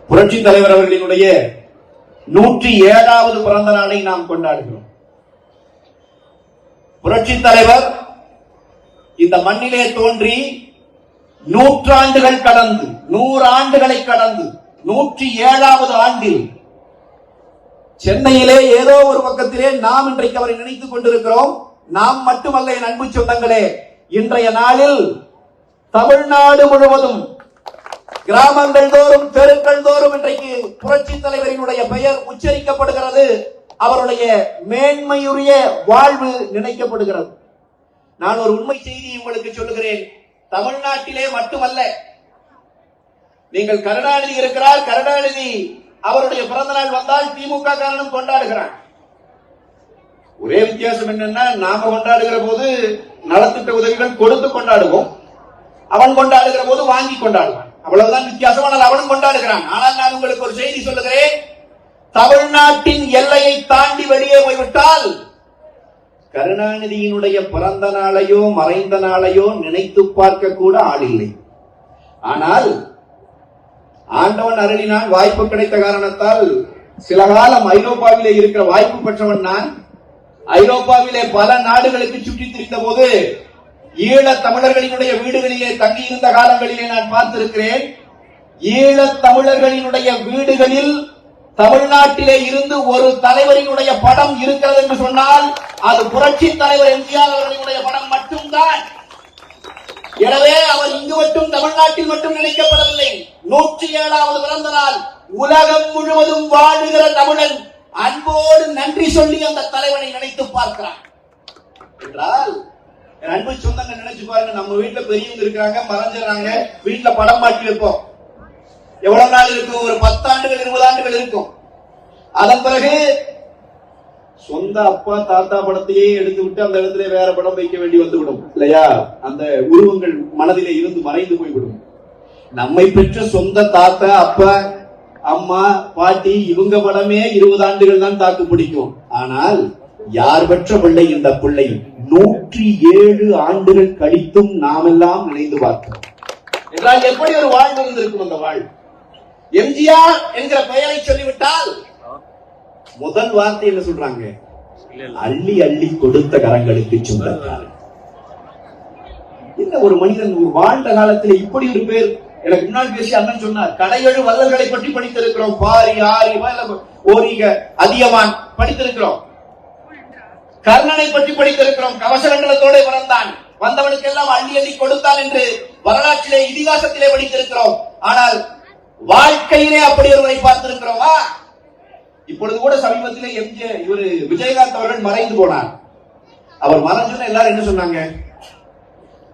புரட்சி தலைவர் அவர்களினுடைய 107வது பிறந்த நாளை நாம் கொண்டாடுகிறோம். புரட்சி தலைவர் இந்த மண்ணிலே தோன்றி 100 ஆண்டுகள் கடந்து 100 ஆண்டுகளை கடந்து 107வது ஆண்டில் சென்னையிலே ஏதோ ஒரு பக்கத்திலே நாம் இன்றைக்கு அவரை நினைத்துக் கொண்டிருக்கிறோம். நாம் மட்டுமல்ல என் அன்பு சொந்தங்களே, இன்றைய நாளில் தமிழ்நாடு முழுவதும் கிராமங்கள் தோறும் தெருக்கள் தோறும் இன்றைக்கு புரட்சி தலைவரினுடைய பெயர் உச்சரிக்கப்படுகிறது. அவருடைய மேன்மையுரிய வாழ்வு நினைக்கப்படுகிறது. நான் ஒரு உண்மை செய்தியை உங்களுக்கு சொல்லுகிறேன். தமிழ்நாட்டிலே மட்டுமல்ல, நீங்கள் கருணாநிதி இருக்கிறார், கருணாநிதி அவருடைய பிறந்த நாள் வந்தால் திமுக காரணம் கொண்டாடுகிறார். ஒரே வித்தியாசம் என்னன்னா, நாம கொண்டாடுகிற போது நலத்திட்ட உதவிகள் கொடுத்து கொண்டாடுவோம், அவன் கொண்டாடுகிற போது வாங்கி கொண்டாடுவான். அவ்வளவுதான் வித்தியாசம். ஆனால் அவனும் கொண்டாடுகிறான். ஆனால் நான் உங்களுக்கு ஒரு செய்தி சொல்லுகிறேன். தமிழ்நாட்டின் எல்லையை தாண்டி வெளியே போய்விட்டால் கருணாநிதியினுடைய பிறந்த நாளையோ மறைந்த நாளையோ நினைத்து பார்க்க கூட ஆள் இல்லை. ஆனால் ஆண்டவன் அருளினால் வாய்ப்பு கிடைத்த காரணத்தால் சில காலம் ஐரோப்பாவிலே இருக்கிற வாய்ப்பு பெற்றவன் நான். ஐரோப்பாவிலே பல நாடுகளுக்கு சுற்றி திரிந்த போது ஈழ தமிழர்களினுடைய வீடுகளிலே தங்கியிருந்த காலங்களிலே நான் பார்த்திருக்கிறேன். ஈழ தமிழர்களினுடைய வீடுகளில் தமிழ்நாட்டிலே இருந்து ஒரு தலைவரினுடைய படம் இருக்கிறது என்று சொன்னால் அது புரட்சி தலைவர் எம்ஜிஆர் அவர்களுடைய படம் மட்டும்தான். எனவே அவர் இங்கு மட்டும் தமிழ்நாட்டில் மட்டும் நினைக்கப்படவில்லை. 107வது பிறந்த நாள் உலகம் முழுவதும் வாழுகிற தமிழன் அன்போடு நன்றி சொல்லி அந்த தலைவனை நினைத்து பார்க்கிறான் என்றால், என் அன்பு சொந்தங்கள் நினைச்சு பாருங்க. நம்ம வீட்டுல பெரியவங்க இருக்கிறாங்க, மறைஞ்சிடறாங்க, வீட்டுல படம் மாட்டி வைப்போம். எவ்வளவு நாள் இருக்கும்? ஒரு 10 ஆண்டுகள் 20 ஆண்டுகள் இருக்கும். அதன் பிறகு சொந்த அப்பா தாத்தா படத்தையே எடுத்து விட்டு அந்த இடத்துல வேற படம் வைக்க வேண்டி வந்துவிடும் இல்லையா? அந்த உருவங்கள் மனதிலே இருந்து மறைந்து போய்விடும். நம்மை பெற்ற சொந்த தாத்தா அப்பா அம்மா பாட்டி இவங்க படமே 20 ஆண்டுகள் தான் தாக்கு பிடிக்கும். ஆனால் யார் பெற்ற பிள்ளை இந்த பிள்ளை 107 ஆண்டுகள் கழித்தும் நாம் எல்லாம் நினைந்து பார்த்தோம் என்றால் எப்படி ஒரு வாழ்வு இருந்திருக்கும். அந்த வாழ்வு எம்ஜிஆர் என்கிற பெயரை சொல்லிவிட்டால் முதல் வார்த்தை என்ன சொல்றாங்க? அள்ளி அள்ளி கொடுத்த கரங்களுக்கு சொந்தக்காரன். இந்த ஒரு மனிதன் வாழ்ந்த காலத்தில் இப்படி ஒரு பேர். எனக்கு முன்னாள் பேசி அண்ணன் சொன்னார், கடையெழு வள்ளல்களை பற்றி படித்திருக்கிறோம். பாரி ஆரி ஓரிக அதியமான் படித்திருக்கிறோம். கர்ணனை பற்றி படித்திருக்கிறோம். கவசகண்டலத்தோடு பிறந்தான், வந்தவனுக்கு எல்லாம் அள்ளி அள்ளி கொடுத்தான் என்று வரலாற்றிலே இதிகாசத்திலே படித்திருக்கிறோம். ஆனால் வாழ்க்கையிலே அப்படி ஒருவரை பார்த்திருக்கிறோமா? இப்பொழுது கூட சமீபத்திலே இவரு விஜயகாந்த் அவர்கள் மறைந்து போனார். அவர் மறைஞ்சோன்னு எல்லாரும் என்ன சொன்னாங்க?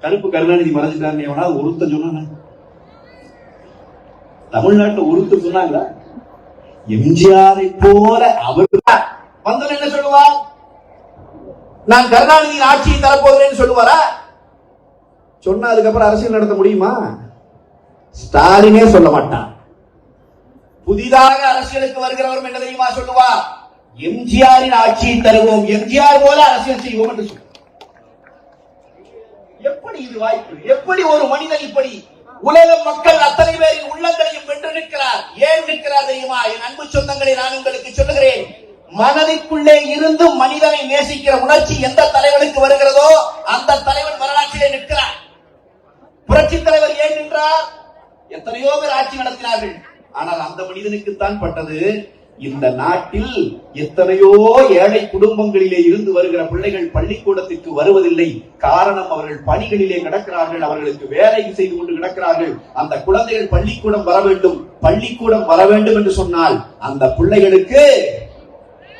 கருப்பு கருணாநிதி மறைஞ்சிட்டார். எவனாவது ஒருத்தன் சொன்னாங்க? தமிழ்நாட்டில் ஒருத்தர் சொன்னாங்களா? எம்ஜிஆரை போல அவர் வந்தவன் என்ன சொல்லுவார்? நான் கருணாநிதியின் ஆட்சியை தரப்போகிறேன்னு சொல்லுவாரா? சொன்னா அதுக்கப்புறம் அரசியல் நடத்த முடியுமா? ஸ்டாலினே சொல்ல மாட்டான். புதிதாக அரசியலுக்கு வருகிறவரும் என்ன தெரியுமா சொல்லுவார்? எம்ஜிஆரின் ஆட்சியை தருவோம், எம்ஜிஆர் போல அரசியல் செய்வோம் என்று சொல்லுவோம். எப்படி இது வாய்ப்பு? எப்படி ஒரு மனிதன் இப்படி உலக மக்கள் அத்தனை பேரின் உள்ளங்களையும் வென்று நிற்கிறார்? ஏன் நிற்கிறார் தெரியுமா? என் அன்பு சொந்தங்களை நான் உங்களுக்கு சொல்லுகிறேன். மனதிற்குள்ளே இருந்து மனிதனை நேசிக்கிற உணர்ச்சி எந்த தலைவனுக்கு வருகிறதோ அந்த தலைவன் வரலாற்றிலே நிற்கிறார். புரட்சி தலைவர் ஏன் நின்றார்? எத்தனையோ பேர் ஆட்சி நடத்தினார்கள். ஆனால் அந்த மனிதனுக்குத்தான் பட்டது, இந்த நாட்டில் எத்தனையோ ஏழை குடும்பங்களிலே இருந்து வருகிற பிள்ளைகள் பள்ளிக்கூடத்திற்கு வருவதில்லை. காரணம், அவர்கள் பணிகளிலே கிடக்கிறார்கள், அவர்களுக்கு வேலை செய்து கொண்டு கிடக்கிறார்கள். அந்த குழந்தைகள் பள்ளிக்கூடம் வர வேண்டும், பள்ளிக்கூடம் வர வேண்டும் என்று சொன்னால் அந்த பிள்ளைகளுக்கு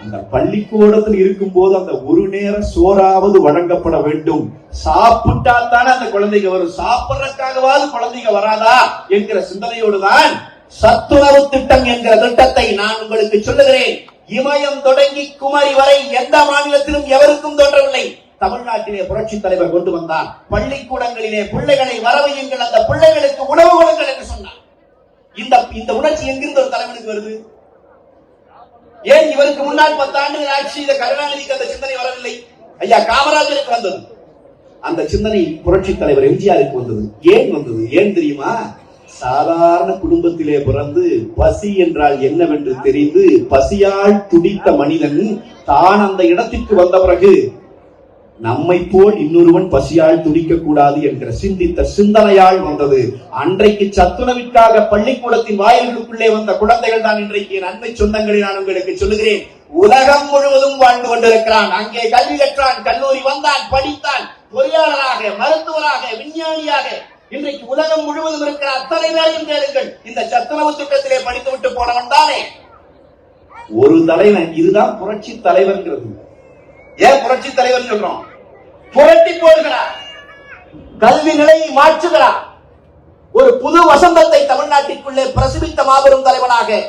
அந்த பள்ளிக்கூடத்தில் இருக்கும் போது அந்த ஒரு நேர சோறாவது வழங்கப்பட வேண்டும். சாப்பிட்டா தானே அந்த குழந்தைங்க வரும், சாப்பிடறதுக்காகவாது குழந்தைங்க வராதா என்கிற சிந்தனையோடுதான் சத்துணவு திட்டம் என்கிற திட்டத்தை நான் உங்களுக்கு சொல்லுகிறேன். இமயம் தொடங்கி குமரி வரை எந்த மாநிலத்திலும் எவருக்கும் தோன்றவில்லை. தமிழ்நாட்டிலே புரட்சி தலைவர் கொண்டு வந்தார். பள்ளிக்கூடங்களிலே பிள்ளைகளை வரவையுங்கள், அந்த பிள்ளைகளுக்கு உணவு கொடுங்கள் என்று சொன்னார். இந்த உணர்ச்சி எங்கிருந்து ஒரு தலைவனுக்கு வருது? ஏன் இவருக்கு முன்னால் 10 ஆண்டுகள் ஆட்சி செய்த கருணாநிதிக்கு அந்த சிந்தனை வரவில்லை? ஐயா காமராஜருக்கு வந்தது அந்த சிந்தனை, புரட்சி தலைவர் எம்ஜிஆருக்கு வந்தது. ஏன் வந்தது? ஏன் தெரியுமா? சாதாரண குடும்பத்திலே பிறந்து பசி என்றால் என்னவென்று தெரிந்து பசியால் துடித்த மனிதன் தான் அந்த இடத்திற்கு வந்த பிறகு நம்மை போல் இன்னொருவன் பசியால் துடிக்க கூடாது என்கிற சிந்தித்த சிந்தனையால் வந்தது. அன்றைக்கு சத்துணவிற்காக பள்ளிக்கூடத்தின் வாயில்களுக்குள்ளே வந்த குழந்தைகள் தான் இன்றைக்கு நன்மை சொந்தங்களை நான் உங்களுக்கு சொல்லுகிறேன். உலகம் முழுவதும் வாழ்ந்து கொண்டிருக்கிறான். அங்கே கல்வி கற்றான், கல்லூரி வந்தான், படித்தான், பொறியாளராக, மருத்துவராக, விஞ்ஞானியாக இன்றைக்கு உலகம் முழுவதும் இருக்கிற அத்தனை பேரையும் கேளுங்கள். இந்த சத்துணவு திட்டத்திலே படித்து விட்டு போனவன் தானே ஒரு தலைவன். இதுதான் புரட்சி தலைவர்ங்கிறது. ஏன் புரட்சி தலைவர் சொல்றோம்? புரட்டி போடுகிறார், கல்வி நிலையை மாற்றுகிறார், ஒரு புது வசந்தத்தை தமிழ்நாட்டிற்குள்ளே பிரசவித்த மாபெரும் தலைவனாக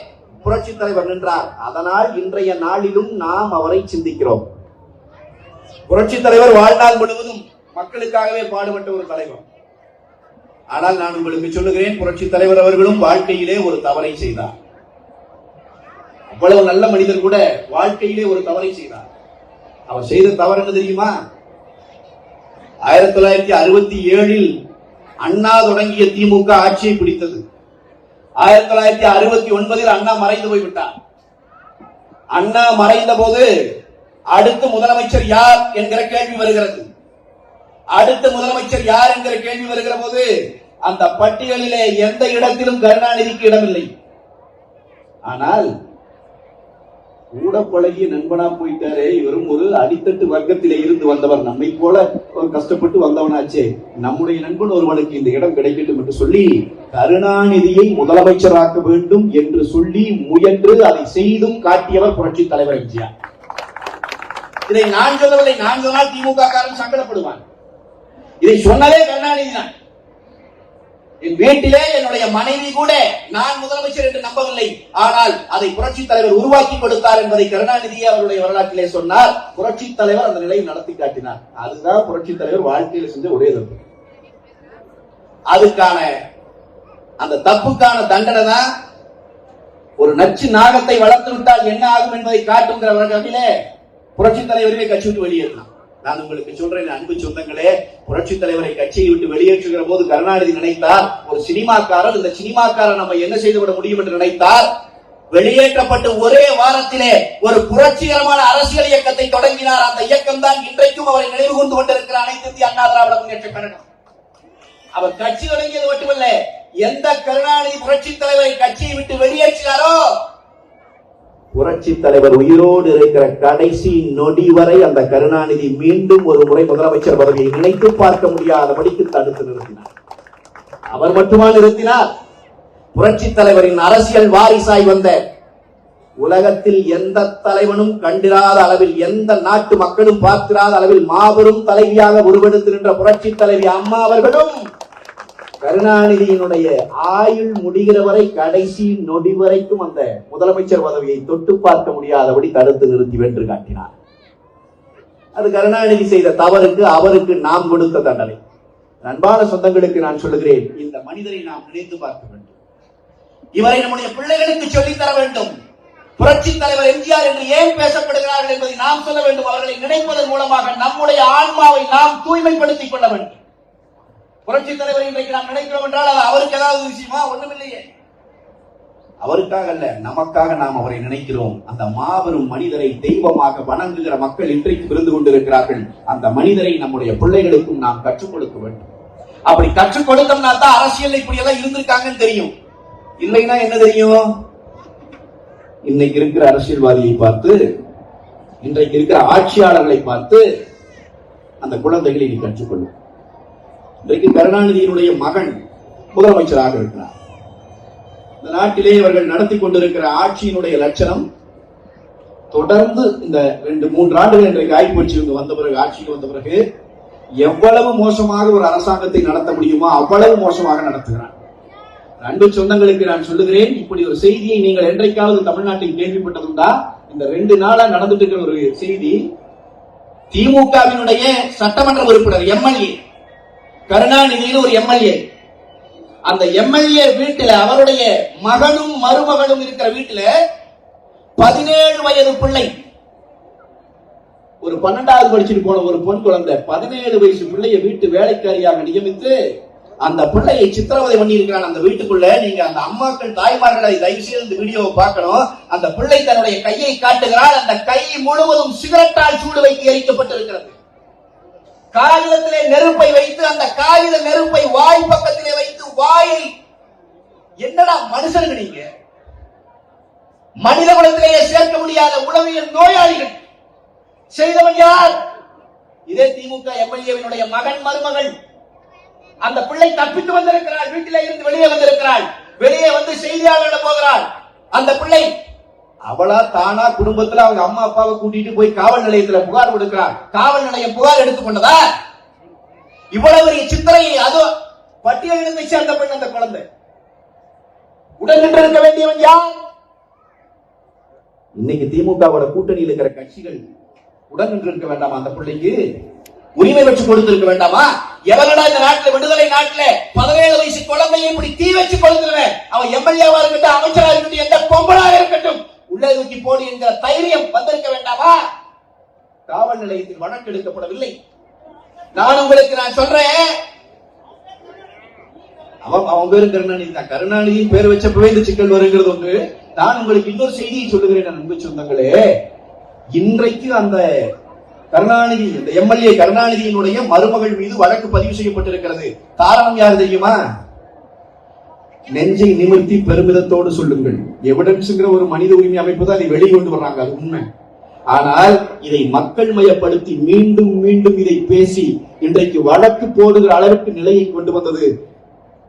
புரட்சி தலைவர் நின்றார். அதனால் இன்றைய நாளிலும் நாம் அவரை சிந்திக்கிறோம். புரட்சி தலைவர் வாழ்நாள் முழுவதும் மக்களுக்காகவே பாடுபட்ட ஒரு தலைவர். ஆனால் நான் உங்களுக்கு சொல்லுகிறேன், புரட்சி தலைவர் அவர்களும் வாழ்க்கையிலே ஒரு தவறை செய்தார். அவ்வளவு நல்ல மனிதர் கூட வாழ்க்கையிலே ஒரு தவறை செய்தார். அவர் செய்த தவறு என்ன தெரியுமா? 1967 அண்ணா தொடங்கிய திமுக ஆட்சியை பிடித்தது. 1969 அண்ணா மறைந்து போய்விட்டார். அண்ணா மறைந்த போது அடுத்த முதலமைச்சர் யார் என்கிற கேள்வி வருகிறது. அடுத்த முதலமைச்சர் யார் என்கிற கேள்வி வருகிற போது அந்த பட்டியலிலே எந்த இடத்திலும் கருணாநிதிக்கு இடமில்லை. ஆனால் கூட பழகிய நண்பனா போயிட்டாரே, இவரும் ஒரு அடித்தட்டு வர்க்கத்திலே இருந்து வந்தவர், நம்மை போல கஷ்டப்பட்டு வந்தவனாச்சே, நம்முடைய நண்பன் ஒருவனுக்கு இந்த இடம் கிடைக்கட்டும் என்று சொல்லி கருணாநிதியை முதலமைச்சராக்க வேண்டும் என்று சொல்லி முயன்று அதை செய்தும் காட்டியவர் புரட்சி தலைவர் எம்ஜிஆர். இதை நான் சொல்லவில்லை. நான் சொன்னால் திமுக காரன் சங்கடப்படுவான். இதை சொன்னதே கருணாநிதி தான். என் வீட்டிலே என்னுடைய மனைவி கூட நான் முதலமைச்சர் என்று நம்பவில்லை. ஆனால் அதை புரட்சி தலைவர் உருவாக்கி கொடுத்தார் என்பதை கருணாநிதியை அவருடைய வரலாற்றிலே சொன்னார். புரட்சி தலைவர் அந்த நிலையை நடத்தி காட்டினார். அதுதான் புரட்சி தலைவர் வாழ்க்கையில் செஞ்ச ஒரே தப்பு. அதுக்கான அந்த தப்புக்கான தண்டனை தான் ஒரு நச்சு நாகத்தை வளர்த்து விட்டால் என்ன ஆகும் என்பதை காட்டுங்கிற வகையிலே புரட்சி தலைவரை கட்சி விட்டு வெளியேறினார். நான் உங்களுக்கு சொல்றேன் அன்பு சொந்தங்களே, புரட்சி தலைவரை கட்சியை விட்டு வெளியேற்றுகிற போது கருணாநிதி நினைத்தார், ஒரு சினிமாக்காரர், இந்த சினிமாக்காரர் நம்ம என்ன செய்துவிட முடியும் என்று நினைத்தார். வெளியேற்றப்பட்டு ஒரே வாரத்திலே ஒரு புரட்சிகரமான அரசியல் இயக்கத்தை தொடங்கினார். அந்த இயக்கம் தான் இன்றைக்கும் அவரை நினைவு கூர்ந்து கொண்டிருக்கிற அனைத்து இந்திய அண்ணா திராவிட முன்னேற்ற கழகம். அவர் கட்சி தொடங்கியது மட்டுமல்ல, எந்த கருணாநிதி புரட்சி தலைவரை கட்சியை விட்டு வெளியேற்றினாரோ புரட்சி தலைவர் உயிரோடு இருக்கிற கடைசி நொடி வரை அந்த கருணாநிதி மீண்டும் ஒரு முறை முதலமைச்சர் பதவியை நினைத்து பார்க்க முடியாதபடிக்கு தடுத்து நிறுத்தினார். அவர் மட்டுமா நிறுத்தினார்? புரட்சி தலைவரின் அரசியல் வாரிசாய் வந்த உலகத்தில் எந்த தலைவனும் கண்டிராத அளவில், எந்த நாட்டு மக்களும் பார்த்திராத அளவில் மாபெரும் தலைவியாக உருவெடுத்து நின்ற புரட்சி தலைவி அம்மா அவர்களும் கருணாநிதியினுடைய ஆயுள் முடிகிற வரை கடைசி நொடி வரைக்கும் அந்த முதலமைச்சர் பதவியை தொட்டு பார்க்க முடியாதபடி தடுத்து நிறுத்தி வென்று காட்டினார். அது கருணாநிதி செய்த தவறுக்கு அவருக்கு நாம் கொடுத்த தண்டனை. அன்பான சொந்தங்களுக்கு நான் சொல்லுகிறேன், இந்த மனிதரை நாம் நினைத்து பார்க்க வேண்டும். இவரை நம்முடைய பிள்ளைகளுக்கு சொல்லித் தர வேண்டும். புரட்சி தலைவர் எம்ஜிஆர் என்று ஏன் பேசப்படுகிறார்கள் என்பதை நாம் சொல்ல வேண்டும். அவர்களை நினைப்பதன் மூலமாக நம்முடைய ஆன்மாவை நாம் தூய்மைப்படுத்திக் கொள்ள வேண்டும். புரட்சி தலைவர் இன்றைக்கு நாம் நினைக்கிறோம் என்றால் அது அவருக்கு ஏதாவது விஷயமா? ஒண்ணுமில்லையே. அவருக்காக அல்ல, நமக்காக நாம் அவரை நினைக்கிறோம். அந்த மாபெரும் மனிதரை தெய்வமாக வணங்குகிற மக்கள் இன்றைக்கு இருந்து கொண்டிருக்கிறார்கள். அந்த மனிதரை நம்முடைய பிள்ளைகளுக்கும் நாம் கற்றுக் கொடுக்க வேண்டும். அப்படி கற்றுக் கொடுத்தோம்னா தான் அரசியல் இப்படி எல்லாம் இருந்திருக்காங்கன்னு தெரியும். இல்லைன்னா என்ன தெரியும்? இன்னைக்கு இருக்கிற அரசியல்வாதியை பார்த்து, இன்றைக்கு இருக்கிற ஆட்சியாளர்களை பார்த்து அந்த குழந்தைகளை நீ கற்றுக்கொள்ளும். இன்றைக்கு கருணாநிதியினுடைய மகன் முதலமைச்சராக இருக்கிறார். இந்த நாட்டிலே இவர்கள் நடத்தி கொண்டிருக்கிற ஆட்சியினுடைய லட்சணம் தொடர்ந்து இந்த 2-3 ஆண்டுகள் இன்றைக்கு ஆய்வுச்சு வந்த பிறகு, ஆட்சிக்கு வந்த பிறகு எவ்வளவு மோசமாக ஒரு அரசாங்கத்தை நடத்த முடியுமோ அவ்வளவு மோசமாக நடத்துகிறார். அன்பு சொந்தங்களுக்கு நான் சொல்லுகிறேன், இப்படி ஒரு செய்தியை நீங்கள் என்றைக்காவது தமிழ்நாட்டில் கேள்விப்பட்டதுண்டா? இந்த 2 நாளா நடந்துட்டு இருக்கிற ஒரு செய்தி, திமுகவினுடைய சட்டமன்ற உறுப்பினர் எம்எல்ஏ கருணாநிதியில் ஒரு எம்எல்ஏ, அந்த எம்எல்ஏ வீட்டில் அவருடைய மகனும் மருமகளும் இருக்கிற வீட்டில் 17 வயது பிள்ளை, ஒரு 12வது படிச்சுட்டு போன ஒரு பொன் குழந்தை 17 வயசு பிள்ளைய வீட்டு வேலைக்காரியாக நியமித்து அந்த பிள்ளையை சித்திரவதை பண்ணி இருக்கிறான் அந்த வீட்டுக்குள்ள. நீங்க அந்த அம்மாக்கள் தாய்மார்களை தயவு செய்து இந்த வீடியோவை பார்க்கணும். அந்த பிள்ளை தன்னுடைய கையை காட்டுகிறாள். அந்த கை முழுவதும் சிகரெட்டால் சூடு வைத்து எரிக்கப்பட்டிருக்கிறது. காகிதத்திலே நெருப்பை வைத்து அந்த காகித நெருப்பை வாய் பக்கத்திலே வைத்து வாயில், என்னடா மனுஷனுக்கு நீங்க மனித குலத்திலேயே சேர்க்க முடியாத உளவியல் நோயாளிகள். செய்தவன் யார்? இதே திமுக எம்எல்ஏவினுடைய மகன் மருமகள். அந்த பிள்ளை தப்பித்து வந்திருக்கிறாள். வீட்டிலே இருந்து வெளியே வந்திருக்கிறாள். வெளியே வந்து செய்தியாளர்களிடம் போகிறாள். அந்த பிள்ளை அவளா தானா குடும்பத்துல அவங்க அம்மா அப்பாவை கூட்டிட்டு போய் காவல் நிலையத்தில் புகார் கொடுக்கிறார். காவல் நிலையம் புகார் எடுத்துக்கொண்டதா? இவ்வளவு பெரிய சித்திரையை அது பட்டியலிருந்து சேர்ந்த பெண் அந்த குழந்தை. உடன் நின்று இருக்க வேண்டியவன் யார்? இன்னைக்கு திமுகவோட கூட்டணியில் இருக்கிற கட்சிகள் உடன் நின்று இருக்க வேண்டாமா? அந்த பிள்ளைக்கு உரிமை வச்சு கொடுத்திருக்க வேண்டாமா? எவனடா இந்த நாட்டில், விடுதலை நாட்டில் 17 வயசு குழந்தையை இப்படி தீ வச்சு கொடுத்துருவேன். அவன் எம்எல்ஏவா இருக்கட்டும், அமைச்சரா இருக்கட்டும், எந்த பொம்பளாக இருக்கட்டும், உள்ளே தூக்கி போடு என்கிற தைரியம் வந்திருக்க வேண்டாமா? காவல் நிலையத்தில் வழக்கு எடுக்கப்படவில்லை. நான் உங்களுக்கு சொல்றேன், அவன் பேரு கருணாநிதி தான். கருணாநிதி பேர் வச்சப்பவே இந்த சிக்கல் வருகிறது ஒன்று. நான் உங்களுக்கு இன்னொரு செய்தியை சொல்லுகிறேன் அன்பு சொந்தங்களே. இன்றைக்கு அந்த கருணாநிதி, இந்த எம்எல்ஏ கருணாநிதியினுடைய மருமகள் மீது வழக்கு பதிவு செய்யப்பட்டிருக்கிறது. காரணம் யார் தெரியுமா? நெஞ்சை நிமிர்த்தி பெருமிதத்தோடு சொல்லுங்கள். எவிடன்ஸ்ங்கிற ஒரு மனித உரிமை அமைப்பு தான் இதை வெளிக்கொண்டு வர்றாங்க, அது உண்மை. ஆனால் இதை மக்கள் மயப்படுத்தி மீண்டும் மீண்டும் இதை பேசி இன்றைக்கு வழக்கு போடுகிற அளவுக்கு நிலையை கொண்டு வந்தது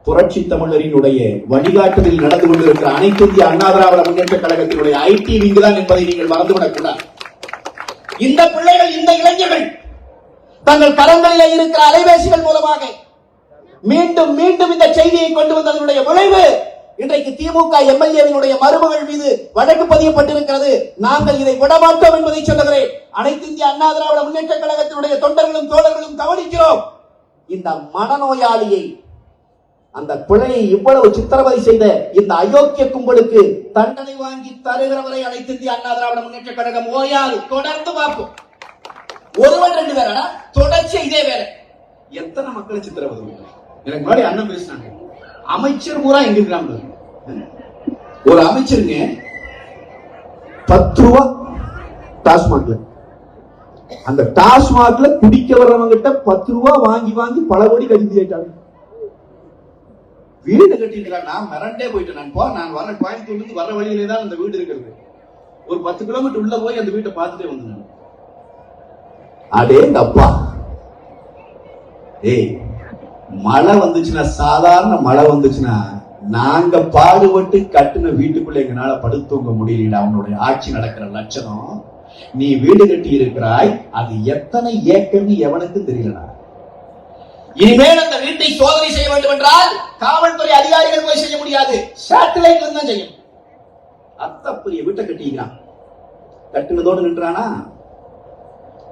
புரட்சி தமிழரினுடைய வழிகாட்டுதலில் நடந்து கொண்டிருக்கிற அனைத்து இந்திய அண்ணா திராவிட முன்னேற்ற கழகத்தினுடைய ஐடி விங்கு தான் என்பதை நீங்கள் மறந்துவிடக் கூடாது. இந்த பிள்ளைகள், இந்த இளைஞர்கள் தங்கள் கரங்களிலே இருக்கிற அலைபேசிகள் மூலமாக மீண்டும் மீண்டும் இந்த செய்தியை கொண்டு வந்ததனுடைய விளைவு இன்றைக்கு திமுக எம்எல்ஏவினுடைய மருமகள் மீது வழக்கு பதியப்பட்டிருக்கிறது. நாங்கள் இதை விடமாட்டோம் என்பதை சொல்லுகிறேன். அனைத்து இந்திய அண்ணா திராவிட முன்னேற்ற கழகத்தினுடைய தொண்டர்களும் தோழர்களும் கவனிக்கிறோம். இந்த மனநோயாளியை, அந்த பிள்ளையை இவ்வளவு சித்திரவதை செய்த இந்த அயோக்கிய கும்பலுக்கு தண்டனை வாங்கி தருகிறவரை அனைத்து இந்திய அண்ணா திராவிட முன்னேற்ற கழகம் ஓயாது தொடர்ந்து பார்ப்போம். ஒருவன் ரெண்டு பேரா தொடர்ச்சி இதே வேற. எத்தனை மக்களை சித்திரவதை? எனக்கு முன்னாடி அண்ணன் பேசினாங்க, அமைச்சர் பூரா எங்க இருக்காங்க. ஒரு அமைச்சருங்க 10 ரூபா டாஸ்மாக்ல, அந்த டாஸ்மாக்ல குடிக்க வர்றவங்க கிட்ட 10 ரூபா வாங்கி வாங்கி பல கோடி கழிந்து கேட்டாங்க. வீடு கட்டிருக்கிறான். நான் மிரண்டே போயிட்டேன். நான் வர கோயம்புத்தூர்ல வர வழியிலே தான் அந்த வீடு இருக்கிறது. ஒரு 10 கிலோமீட்டர் உள்ள போய் அந்த வீட்டை பார்த்துட்டே வந்தேன். அடேங்க அப்பா, ஏய், மழை வந்துச்சுன்னா, சாதாரண மழை வந்துச்சுன்னா, நாங்க பாடுபட்டு கட்டின வீட்டுக்குள்ள எங்களால படுத்தூங்க முடியல. அவனுடைய ஆட்சி நடக்கிற லட்சணம். நீ வீடு கட்டி இருக்கிறாய், அது எத்தனை ஏக்கர்னு எவனுக்கு தெரியலடா. இனிமேல் அந்த வீட்டை சோதனை செய்ய வேண்டும் என்றால் காவல்துறை அதிகாரிகள் போய் செய்ய முடியாது, சேட்டலைட் தான் செய்யும். அத்தப்பரிய வீட்டை கட்டிக்கிறான். கட்டினதோடு நின்றானா?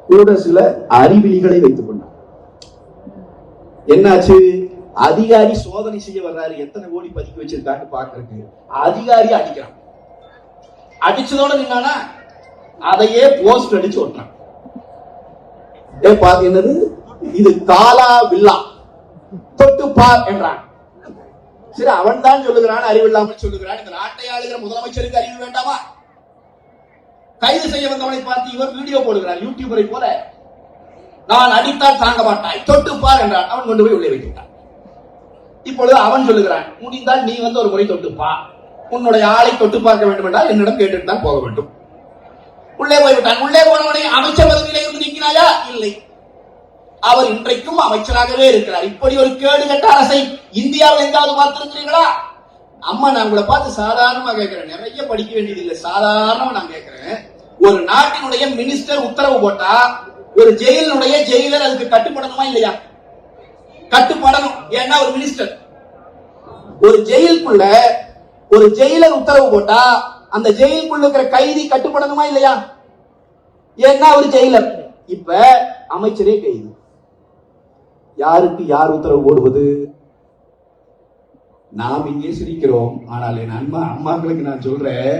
கூட சில அறிவிலிகளை வைத்துக் கொண்டான். என்னாச்சு? அதிகாரி சோதனை செய்ய வர்றாரு, எத்தனை கோடி பதுக்கி வச்சிருக்கான்னு பாக்குறதுக்கு அதிகாரி அடிக்கிறான். அடிச்சதோட நின்னானா? அதையே போஸ்ட் அடிச்சு ஓட்டுறான். என்னது இது? காலா வில்லா தொட்டு பார் என்றான். சரி, அவன் தான் சொல்லுகிறான், அறிவில்லாமல் சொல்லுகிறான். இந்த நாட்டை ஆளுகிற முதலமைச்சருக்கு அறிவு வேண்டாமா? கைது செய்ய வந்தவனை பார்த்து இவர் வீடியோ போடுகிறார், யூடியூபரை போல. நான் அடித்தால் தாங்க மாட்டாய், தொட்டு பார் என்றான். அவன் கொண்டு போய் உள்ளே வைத்துட்டான். இப்பொழுது அவன் சொல்லுகிறான், முடிந்தால் நீ வந்து ஒரு முறை தொட்டுப்பா, உன்னுடைய ஆளை தொட்டு பார்க்க வேண்டும் என்றால் என்னிடம் கேட்டுட்டு தான் போக வேண்டும். உள்ளே போய்விட்டான். உள்ளே போனவனை அமைச்சர் பதவியிலே இருந்து நீக்கினாயா? இல்லை. அவர் இன்றைக்கும் அமைச்சராகவே இருக்கிறார். இப்படி ஒரு கேடு கட்ட அரசை இந்தியாவில் எங்காவது பார்த்திருக்கிறீர்களா? அம்மா, நான் உங்களை பார்த்து சாதாரணமா கேட்கிறேன், நிறைய படிக்க வேண்டியது இல்லை, சாதாரணமா நான் கேட்கிறேன். ஒரு நாட்டினுடைய மினிஸ்டர் உத்தரவு போட்டா ஒரு ஜெயிலுடைய ஜெயிலர் அதுக்கு கட்டுப்படணுமா இல்லையா? கட்டுப்படணும். ஏன்னா ஒரு மினிஸ்டர், ஒரு ஜெயிலுக்குள்ள ஒரு ஜெயிலர் உத்தரவு போட்டா அந்த ஜெயிலுக்குள்ள இருக்கிற கைதி கட்டுப்படணுமா இல்லையா? ஏன்னா ஒரு ஜெயிலர். இப்ப அமைச்சரே கைது. யாருக்கு யார் உத்தரவு போடுவது? நாம் இங்கே சிரிக்கிறோம், ஆனால் என் அம்மாக்களுக்கு நான் சொல்றேன்,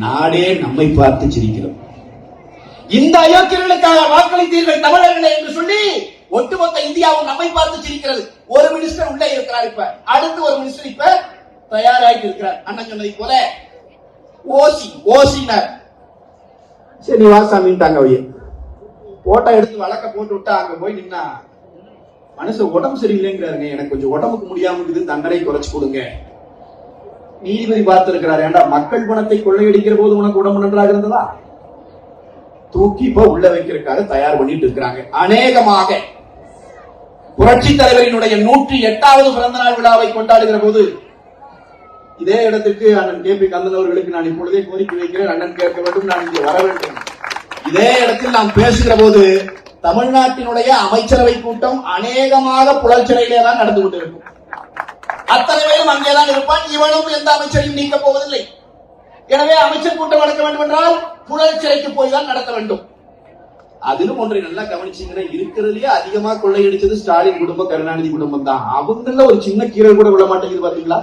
நாடே நம்மை பார்த்து சிரிக்கிறோம். இந்த அயோக்கியர்களுக்காக வாக்களித்தீர்கள் தமிழர்களே என்று சொல்லி ஒட்டுமொத்த இந்தியாவும் நம்மை பார்த்து சிரிக்கிறது. ஒரு மினிஸ்டர் உள்ளே இருக்கிறார், இப்ப அடுத்து ஒரு மினிஸ்டர் இப்ப தயாராகி இருக்கிறார். அண்ணன் சொன்னதை போல ஓசினர் சரி வாசாமின்ட்டாங்க. போட்டோ எடுத்து வழக்க போட்டு விட்டா அங்க போய் நின்னா மனுஷன் உடம்பு சரியில்லைங்கிறாருங்க, எனக்கு கொஞ்சம் உடம்புக்கு முடியாம இருக்குது, தண்டனை குறைச்சு கொடுங்க. நீதிபதி பார்த்து இருக்கிறாரு, ஏண்டா மக்கள் பணத்தை கொள்ளையடிக்கிற போது உனக்கு உடம்பு நன்றாக இருந்ததா? தூக்கி இப்ப உள்ள வைக்கிறதுக்காக தயார் பண்ணிட்டு இருக்கிறாங்க. அநேகமாக புரட்சி தலைவரினுடைய 108வது பிறந்த நாள் விழாவை கொண்டாடுகிற போது இதே இடத்திற்கு அண்ணன் கே பி கந்தன் அவர்களுக்கு நான் இப்பொழுதே கோரிக்கை வைக்கிறேன், அண்ணன் கேட்க வேண்டும், நான் இங்கே வர வேண்டும். இதே இடத்தில் நாம் பேசுகிற போது தமிழ்நாட்டினுடைய அமைச்சரவை கூட்டம் அநேகமாக புழற்சிறையிலே தான் நடந்து கொண்டிருக்கும். அத்தனை பேரும் அங்கேதான் இருப்பான். இவனும் எந்த அமைச்சரையும் நீக்கப் போவதில்லை. எனவே அமைச்சர் கூட்டம் நடக்க வேண்டும் என்றால் புழற்சிறைக்கு போய் தான் நடத்த வேண்டும். அதிலும் ஒன்றை நல்லா கவனிச்சீங்கன்னா, இருக்கிறதுலயே அதிகமா கொள்ளையடிச்சது ஸ்டாலின் குடும்பம், கருணாநிதி குடும்பம் தான். அவங்கள ஒரு சின்ன கீரல் கூட விட மாட்டேங்குது பாத்தீங்களா?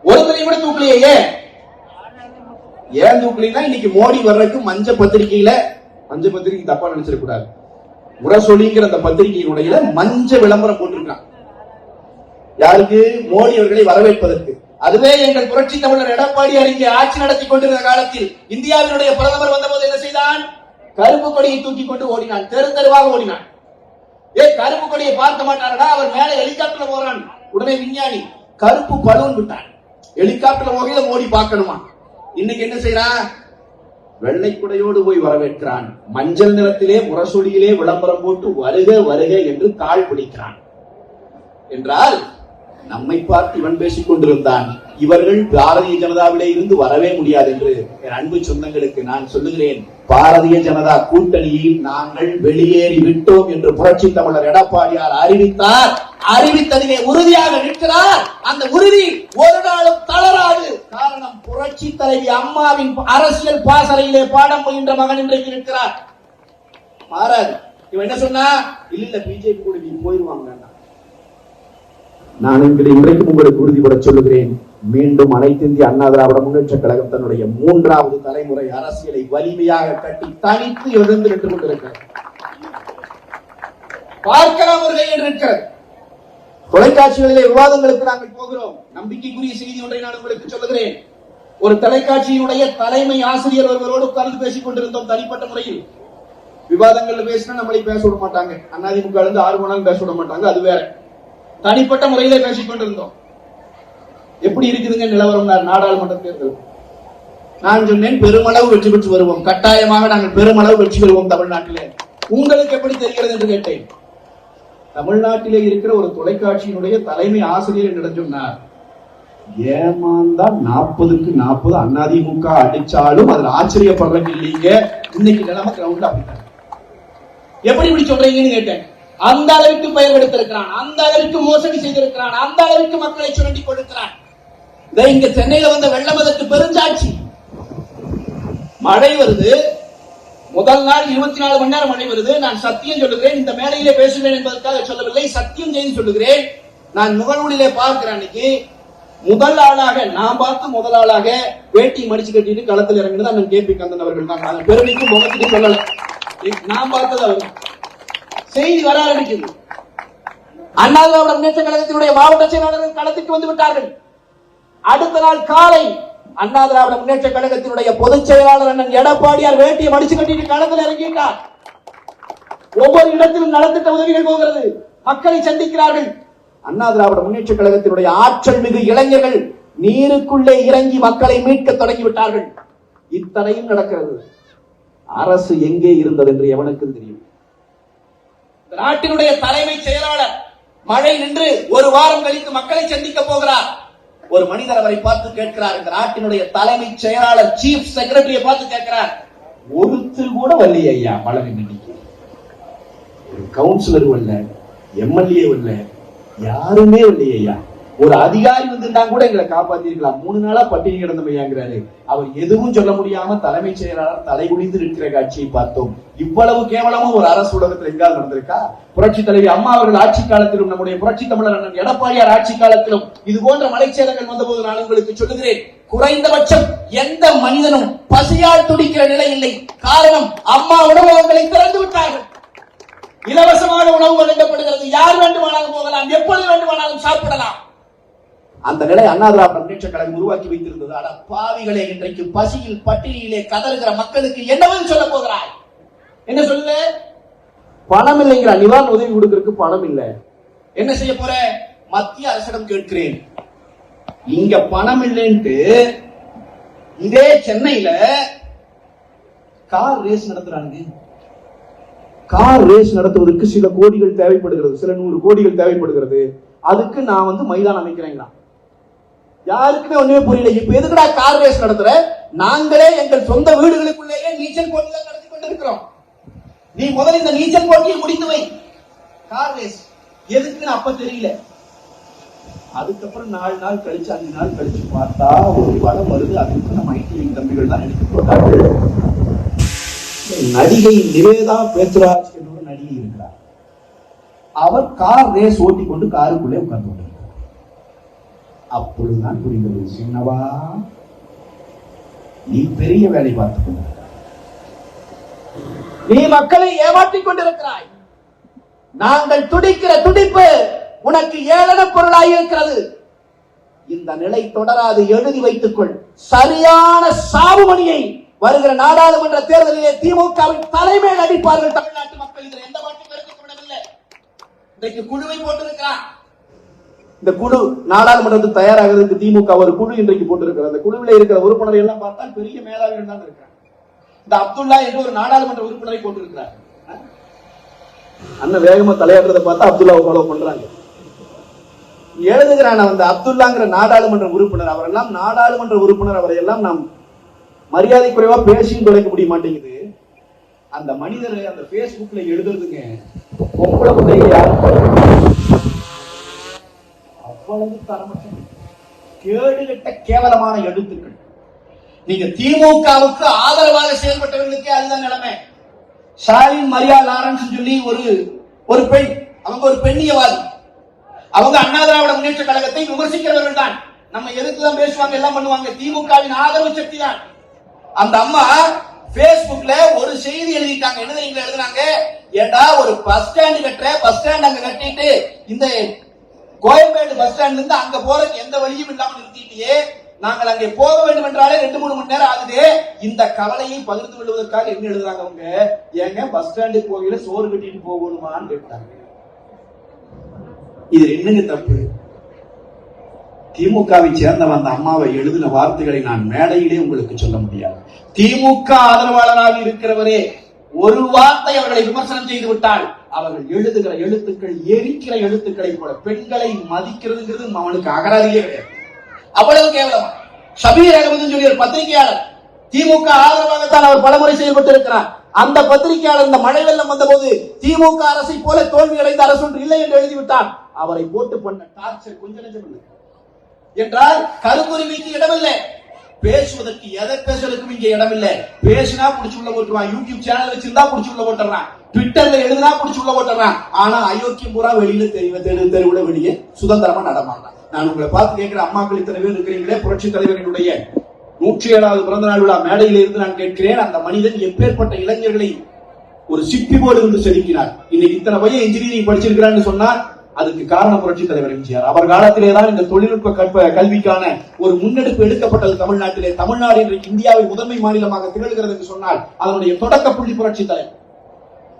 ஒருத்தரையும் கூட தூக்கலையே. ஏன் தூக்கலைன்னா, இன்னைக்கு மோடி வர்றதுக்கு மஞ்ச பத்திரிகை தப்பா நினைச்சிடக்கூடாது, முரசொலிங்கிற அந்த பத்திரிகையினுடைய மஞ்ச விளம்பரம் போட்டிருக்கான். யாருக்கு? மோடி அவர்களை வரவேற்பதற்கு. அதுவே எங்கள் புரட்சி தமிழர் எடப்பாடியார் இங்கே ஆட்சி நடத்தி கொண்டிருந்த காலத்தில் இந்தியாவினுடைய பிரதமர் வந்தபோது என்ன செய்தான்? கருப்பு கொடியை தூக்கி கொண்டு ஓடினான், தெரு தெருவாக ஓடினான். கருப்பு கொடியை பார்க்க மாட்டாரடா, அவர் மேல ஹெலிகாப்டர்ல போறான். உடனே விஞ்ஞானி கருப்பு பலூன் விட்டான். ஹெலிகாப்டர்ல போகையில மோடி பார்க்கணுமா? இன்னைக்கு என்ன செய்யறான்? வெள்ளை குடையோடு போய் வரவேற்கிறான். மஞ்சள் நிறத்திலே முரசொலியிலே விளம்பரம் போட்டு வருக வருக என்று தாழ் பிடிக்கிறான். என்றால் நம்மை பார்த்து இவன் பேசிக் கொண்டிருந்தான். இவர்கள் பாரதிய ஜனதாவிலே இருந்து வரவே முடியாது என்று என் அன்பு சொந்தங்களுக்கு நான் சொல்லுகிறேன். பாரதிய ஜனதா கூட்டணியில் நாங்கள் வெளியேறி விட்டோம் என்று புரட்சி தமிழர் எடப்பாடியார் அறிவித்தார். அறிவித்ததிலே உறுதியாக நிற்கிறார். அந்த உறுதி ஒரு நாளும் தளராது. காரணம், புரட்சி தலைவி அம்மாவின் அரசியல் பாசறையிலே பாடம் பயின்ற மகன் இன்றைக்கு நிற்கிறார். மாறாது. இவன் என்ன சொன்னா? இல்ல பிஜேபி கூட நீ போயிருவாங்க. நான் இன்றைக்கும் உங்களுக்கு உறுதிபட சொல்லுகிறேன், மீண்டும் அனைத்து இந்திய அண்ணா திராவிட முன்னேற்ற கழகம் தன்னுடைய 3வது தலைமுறை அரசியலை வலிமையாக கட்டி தனித்து எழுந்து நின்று கொண்டிருக்கிறது. பார்க்கலாம் வருகை என்று இருக்கிறது. தொலைக்காட்சிகளிலே விவாதங்களுக்கு நாங்கள் போகிறோம். நம்பிக்கைக்குரிய செய்தி ஒன்றை நான் உங்களுக்கு சொல்லுகிறேன். ஒரு தொலைக்காட்சியினுடைய தலைமை ஆசிரியர் ஒருவரோடு உட்கார்ந்து பேசிக் கொண்டிருந்தோம். தனிப்பட்ட முறையில் விவாதங்கள்ல பேசினா நம்மளை பேச விட மாட்டாங்க. அதிமுக இருந்து 6 மணி நேரம் பேச விட மாட்டாங்க, அது வேற. தனிப்பட்ட முறையிலே பேசிக் கொண்டிருந்தோம். எப்படி இருக்குதுங்க நிலவரம்? நாடாளுமன்ற தேர்தல் நான் சொன்னேன், பெருமளவு வெற்றி பெற்று வருவோம், கட்டாயமாக நாங்கள் பெருமளவு வெற்றி பெறுவோம் தமிழ்நாட்டிலே. உங்களுக்கு எப்படி தெரிகிறது என்று கேட்டேன். தமிழ்நாட்டிலே இருக்கிற ஒரு தொலைக்காட்சியினுடைய தலைமை ஆசிரியர் என்னிடம் சொன்னார், ஏமாந்தா 40க்கு 40 அதிமுக அடிச்சாலும் அதில் ஆச்சரியப்படுறதுக்கு இல்லைங்க, இன்னைக்கு நிலைமை கிரவுண்ட்ல அப்படித்தான். எப்படி இப்படி சொல்றீங்கன்னு கேட்டேன். அந்த அளவுக்கு பெயர் எடுத்திருக்கிறான், அந்த அளவுக்கு மோசடி செய்திருக்கிறான், அந்த அளவுக்கு மக்களை சுரண்டி கொடுக்கிறான். இங்க சென்னையில வந்த வெள்ளம் அதற்கு பெருஞ்சாட்சி. மழை வருது, முதல் நாள் 24 மணி நேரம் மழை வருது. நான் சத்தியம் சொல்லுகிறேன், இந்த மேடையிலே பேசுகிறேன் என்பதற்காக சொல்லவில்லை, சத்தியம் செய்து சொல்லுகிறேன். நான் முகநூலிலே பார்க்கிறேன், அன்னைக்கு முதல் ஆளாக நான் பார்த்து முதல் ஆளாக வேட்டி மடிச்சு கட்டிட்டு களத்தில் இறங்கினது அண்ணன் கே பி கந்தன் அவர்கள் தான். பெருமைக்கு முகத்துக்கு சொல்லல, நான் பார்த்தது அவர். செய்தி வர ஆரம்பிக்குது. அண்ணா திராவிட முன்னேற்ற கழகத்தினுடைய மாவட்ட செயலாளர்கள் களத்துக்கு வந்து விட்டார்கள். அடுத்த நாள் காலை அண்ணா திராவிட முன்னேற்ற கழகத்தினுடைய பொதுச் செயலாளர் அண்ணன் எடப்பாடியார் வேட்டியை மடிச்சு கட்டிட்டு களத்தில் இறங்கிட்டார். ஒவ்வொரு இடத்திலும் நலத்திட்ட உதவிகள் போகிறது, மக்களை சந்திக்கிறார்கள். அண்ணா திராவிட முன்னேற்ற கழகத்தினுடைய ஆற்றல் மிகு இளைஞர்கள் நீருக்குள்ளே இறங்கி மக்களை மீட்க தொடங்கிவிட்டார்கள். இத்தனையும் நடக்கிறது. அரசு எங்கே இருந்தது என்று எவனுக்கும் தெரியும். நாட்டினுடைய தலைமை செயலாளர் மழை நின்று ஒரு வாரம் கழித்து மக்களை சந்திக்க போகிறார். ஒரு மனிதர் அவரை பார்த்து கேட்கிறார், இந்த நாட்டினுடைய தலைமை செயலாளர் சீஃப் செக்ரட்டரியை பார்த்து கேட்கிறார், ஒருத்தர் கூட வரலையே ஐயா மழை நின்று, ஒரு கவுன்சிலர் வரல, எம்எல்ஏ வரல, யாருமே வரலையே ஐயா, ஒரு அதிகாரி வந்திருந்தா கூட எங்களை காப்பாத்திருக்கலாம், 3 நாளா பட்டினி கிடந்தமையாங்கிறாரு. அவர் எதுவும் சொல்ல முடியாம தலைமைச் செயலாளர் தலைகுனிந்து இருக்கிற காட்சியை பார்த்தோம். இவ்வளவு கேவலமும் ஒரு அரசு உலகத்தில் எங்காவது நடந்திருக்கா? புரட்சி தலைவி அம்மா அவர்கள் ஆட்சி காலத்திலும் நம்முடைய புரட்சி தமிழர் அண்ணன் எடப்பாடியார் ஆட்சி காலத்திலும் இது போன்ற மலைச்சேதங்கள் வந்தபோது நான் உங்களுக்கு சொல்லுகிறேன், குறைந்தபட்சம் எந்த மனிதனும் பசியால் துடிக்கிற நிலை இல்லை. காரணம், அம்மா உணவகங்களை திறந்து விட்டார்கள். இலவசமாக உணவு வழங்கப்படுகிறது. யார் வேண்டுமானாலும் போகலாம், எப்பொழுது வேண்டுமானாலும் சாப்பிடலாம். அந்த நிலை அண்ணா திராவிட முன்னேற்ற கழகம் உருவாக்கி வைத்திருந்தது. அட பாவிகளே, இன்றைக்கு பசியில் பட்டினியிலே கதறுகிற மக்களுக்கு என்னவென்று சொல்ல போகிறாய்? என்ன சொல்லுது? பணம் இல்லைங்கிற, நிவாரண உதவி கொடுக்கறதுக்கு பணம் இல்லை. என்ன செய்ய போற? மத்திய அரசிடம் கேட்கிறேன். இங்க பணம் இல்லைன்ட்டு இதே சென்னையில கார் ரேஸ் நடத்துறாங்க. கார் ரேஸ் நடத்துவதற்கு சில கோடிகள் தேவைப்படுகிறது, சில 100 கோடிகள் தேவைப்படுகிறது. அதுக்கு நான் மைதானம் அமைக்கிறேன். யாருக்குமே ஒண்ணுமே புரியல. இப்ப எதுக்குடா கார் ரேஸ் நடத்துற? நாங்களே எங்கள் சொந்த வீடுகளுக்குள்ளேயே நீச்சல் போட்டிகள் நடத்தி கொண்டிருக்கிறோம். நீ முதல்ல இந்த நீச்சல் போட்டியை முடித்து வை. கார் ரேஸ் எதுக்குன்னு அப்ப தெரியல. அதுக்கப்புறம் 4 நாள் கழிச்சு 5 நாள் கழிச்சு பார்த்தா ஒரு படம் வருது. அதுக்கு நம்ம ஐடி தம்பிகள் தான் எடுத்து போட்டாங்க. நடிகை நிவேதா பேச்சுராஜ் என்ற ஒரு நடிகை இருக்கிறார். அவர் கார் ரேஸ் ஓட்டி கொண்டு காருக்குள்ளே உட்கார்ந்து கொண்டிருக்கிறார். அப்பொழுதுதான் புரிந்தது, சின்னவா நீ பெரிய வேலை பார்த்துக் கொண்டிருக்கிறாய், நீ மக்களை ஏமாற்றிக் கொண்டிருக்கிறாய். நாங்கள் துடிக்கிற துடிப்பு உனக்கு ஏளன பொருளாய் இருக்கிறது. இந்த நிலை தொடராது, எழுதி வைத்துக் கொள். சரியான சாவுமணியை வருகிற நாடாளுமன்ற தேர்தலிலே திமுகவின் தலைமையில் அடிப்பார்கள் தமிழ்நாட்டு மக்கள். இதில் எந்த மாற்றம் இருக்கக்கூடவில்லை. இன்றைக்கு குழுவை போட்டிருக்கிறார். இந்த குழு நாடாளுமன்றத்துக்கு தயாராகிறதுக்கு திமுக ஒரு குழு இன்றைக்கு போட்டிருக்கிறது. அந்த குழுவில் இருக்கிற உறுப்பினரை எல்லாம் பார்த்தால் பெரிய மேலாளர்கள் தான் இருக்கிறார். இந்த அப்துல்லா என்று ஒரு நாடாளுமன்ற உறுப்பினரை போட்டிருக்கிறார். அண்ணன் வேகமா தலையாடுறதை பார்த்தா அப்துல்லாவை ஃபாலோ பண்றாங்க. எழுதுகிறான் அந்த அப்துல்லாங்கிற நாடாளுமன்ற உறுப்பினர். அவரெல்லாம் நாடாளுமன்ற உறுப்பினர். அவரை எல்லாம் நாம் மரியாதை குறைவா பேசியும் தொலைக்க முடிய மாட்டேங்குது. அந்த மனிதர் அந்த பேஸ்புக்ல எழுதுறதுங்க, அவ்வளவு தரமற்ற கேடுகட்ட கேவலமான எழுத்துக்கள். நீங்க திமுகவுக்கு ஆதரவாக செயல்பட்டவர்களுக்கே அதுதான் நிலைமை. ஷாலின் மரியா லாரன்ஸ் சொல்லி ஒரு பெண், அவங்க ஒரு பெண்ணியவாதி. அவங்க அண்ணா திராவிட முன்னேற்ற கழகத்தை விமர்சிக்கிறவர்கள் தான். நம்ம எதிர்த்துதான் பேசுவாங்க, எல்லாம் பண்ணுவாங்க. திமுகவின் ஆதரவு சக்தி தான். அந்த அம்மா பேஸ்புக்ல ஒரு செய்தி எழுதிட்டாங்க. என்ன எழுதுனாங்க? ஏண்டா ஒரு பஸ் ஸ்டாண்ட் கட்டுற, பஸ் ஸ்டாண்ட் அங்க கட்டிட்டு இந்த கோயம்பேடு பஸ் ஸ்டாண்ட்ல இருந்து அங்க போறதுக்கு எந்த வழியும் இல்லாமல் நிறுத்திட்டியே, நாங்கள் அங்கே போக வேண்டும் என்றாலே 2-3 மணி நேரம் ஆகுது. இந்த கவலையை பகிர்ந்து கொள்வதற்காக என்ன எழுதுறாங்க அவங்க? ஏங்க பஸ் ஸ்டாண்டுக்கு போகையில சோறு கட்டிட்டு போகணுமான்னு கேட்டாங்க. இது என்னங்க தப்பு? திமுகவை சேர்ந்தவன் அந்த அம்மாவை எழுதின வார்த்தைகளை நான் மேடையிலே உங்களுக்கு சொல்ல முடியாது. திமுக ஆதரவாளராக இருக்கிறவரே ஒரு வார்த்தை அவர்களை விமர்சனம் செய்து விட்டால் அவர்கள் எழுதுகிற எழுத்துக்கள் எரிக்கிற எழுத்துக்களை போல. பெண்களை மதிக்கிறதுங்கிறது அவனுக்கு அகராதியே கிடையாது. அவ்வளவு கேவலமா. ஷபீர் அகமது சொல்லி ஒரு பத்திரிகையாளர், திமுக ஆதரவாகத்தான் அவர் பலமுறை செயல்பட்டு இருக்கிறார். அந்த பத்திரிகையாளர் இந்த மழை வெள்ளம் வந்தபோது திமுக அரசை போல தோல்வி அடைந்த அரசு ஒன்று இல்லை என்று எழுதிவிட்டார். அவரை போட்டு பண்ண டார்ச்சர் கொஞ்சம் நெஞ்சம் இல்லை என்றால் கருத்துரிமைக்கு இடமில்லை. பேசுவதற்கு எதை பேசுவதற்கும் இங்க இடமில்லை. பேசினா புடிச்சு உள்ள போட்டுருவான். யூடியூப் சேனல் வச்சிருந்தா புடிச்சு உள்ள போட்டுறான். ட்விட்டர்ல எழுதினா புடிச்சு உள்ள போட்டுறான். ஆனா அயோக்கியம் பூரா வெளியில தெருவுல வெளியே சுதந்திரமா நடமாட்டான். நான் உங்களை பார்த்து கேட்கிற அம்மாக்கள் இத்தனை பேர் இருக்கிறீங்களே, புரட்சி தலைவர்களுடைய 107வது பிறந்த நாள் விழா மேடையில் இருந்து நான் கேட்கிறேன், அந்த மனிதன் எப்பேற்பட்ட இளைஞர்களை ஒரு சிப்பி போல இருந்து செதுக்கினார். இன்னைக்கு இத்தனை பையன் இன்ஜினியரிங் படிச்சிருக்கிறான்னு சொன்னா அதுக்கு காரணம் புரட்சி தலைவர் எம்ஜிஆர். அவர் காலத்திலேதான் இந்த தொழில்நுட்ப கல்விக்கான ஒரு முன்னெடுப்பு எடுக்கப்பட்டது தமிழ்நாட்டிலே. தமிழ்நாடு இன்றைக்கு இந்தியாவின் முதன்மை மாநிலமாக திகழ்கிறது என்று சொன்னால் அதனுடைய தொடக்க புள்ளி புரட்சி தலைவர்.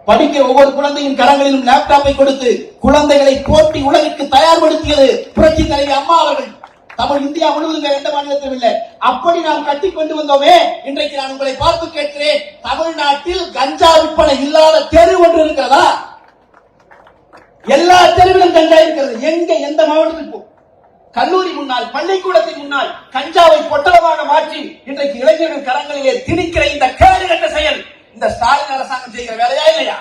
படிக்கிற ஒவ்வொரு குழந்தையின் கரங்களிலும் லேப்டாப்பை கொடுத்து குழந்தைகளை போட்டி உலகிற்கு தயார்படுத்தியது புரட்சி தலைவி அம்மா அவர்கள். தமிழ் இந்தியா முழுவதும் எந்த மாநிலத்திலும் இல்லை. அப்படி நாம் கட்டி கொண்டு வந்தோமே. இன்றைக்கு நான் உங்களை பார்த்து கேட்கிறேன், தமிழ்நாட்டில் கஞ்சா விற்பனை இல்லாத தெரு ஒன்று இருக்கிறதா? எல்லா தெருவிலும் கஞ்சா இருக்கிறது. எங்க எந்த மாவட்டத்தில் போ, கல்லூரி முன்னால், பள்ளிக்கூடத்தின் முன்னால் கஞ்சாவை பொட்டலமாக மாற்றி இன்றைக்கு இளைஞர்கள் கரங்களிலே திணிக்கிற இந்த கேடுகட்ட செயல் இந்த ஸ்டாலின் அரசாங்கம் செய்கிற வேலையா இல்லையா?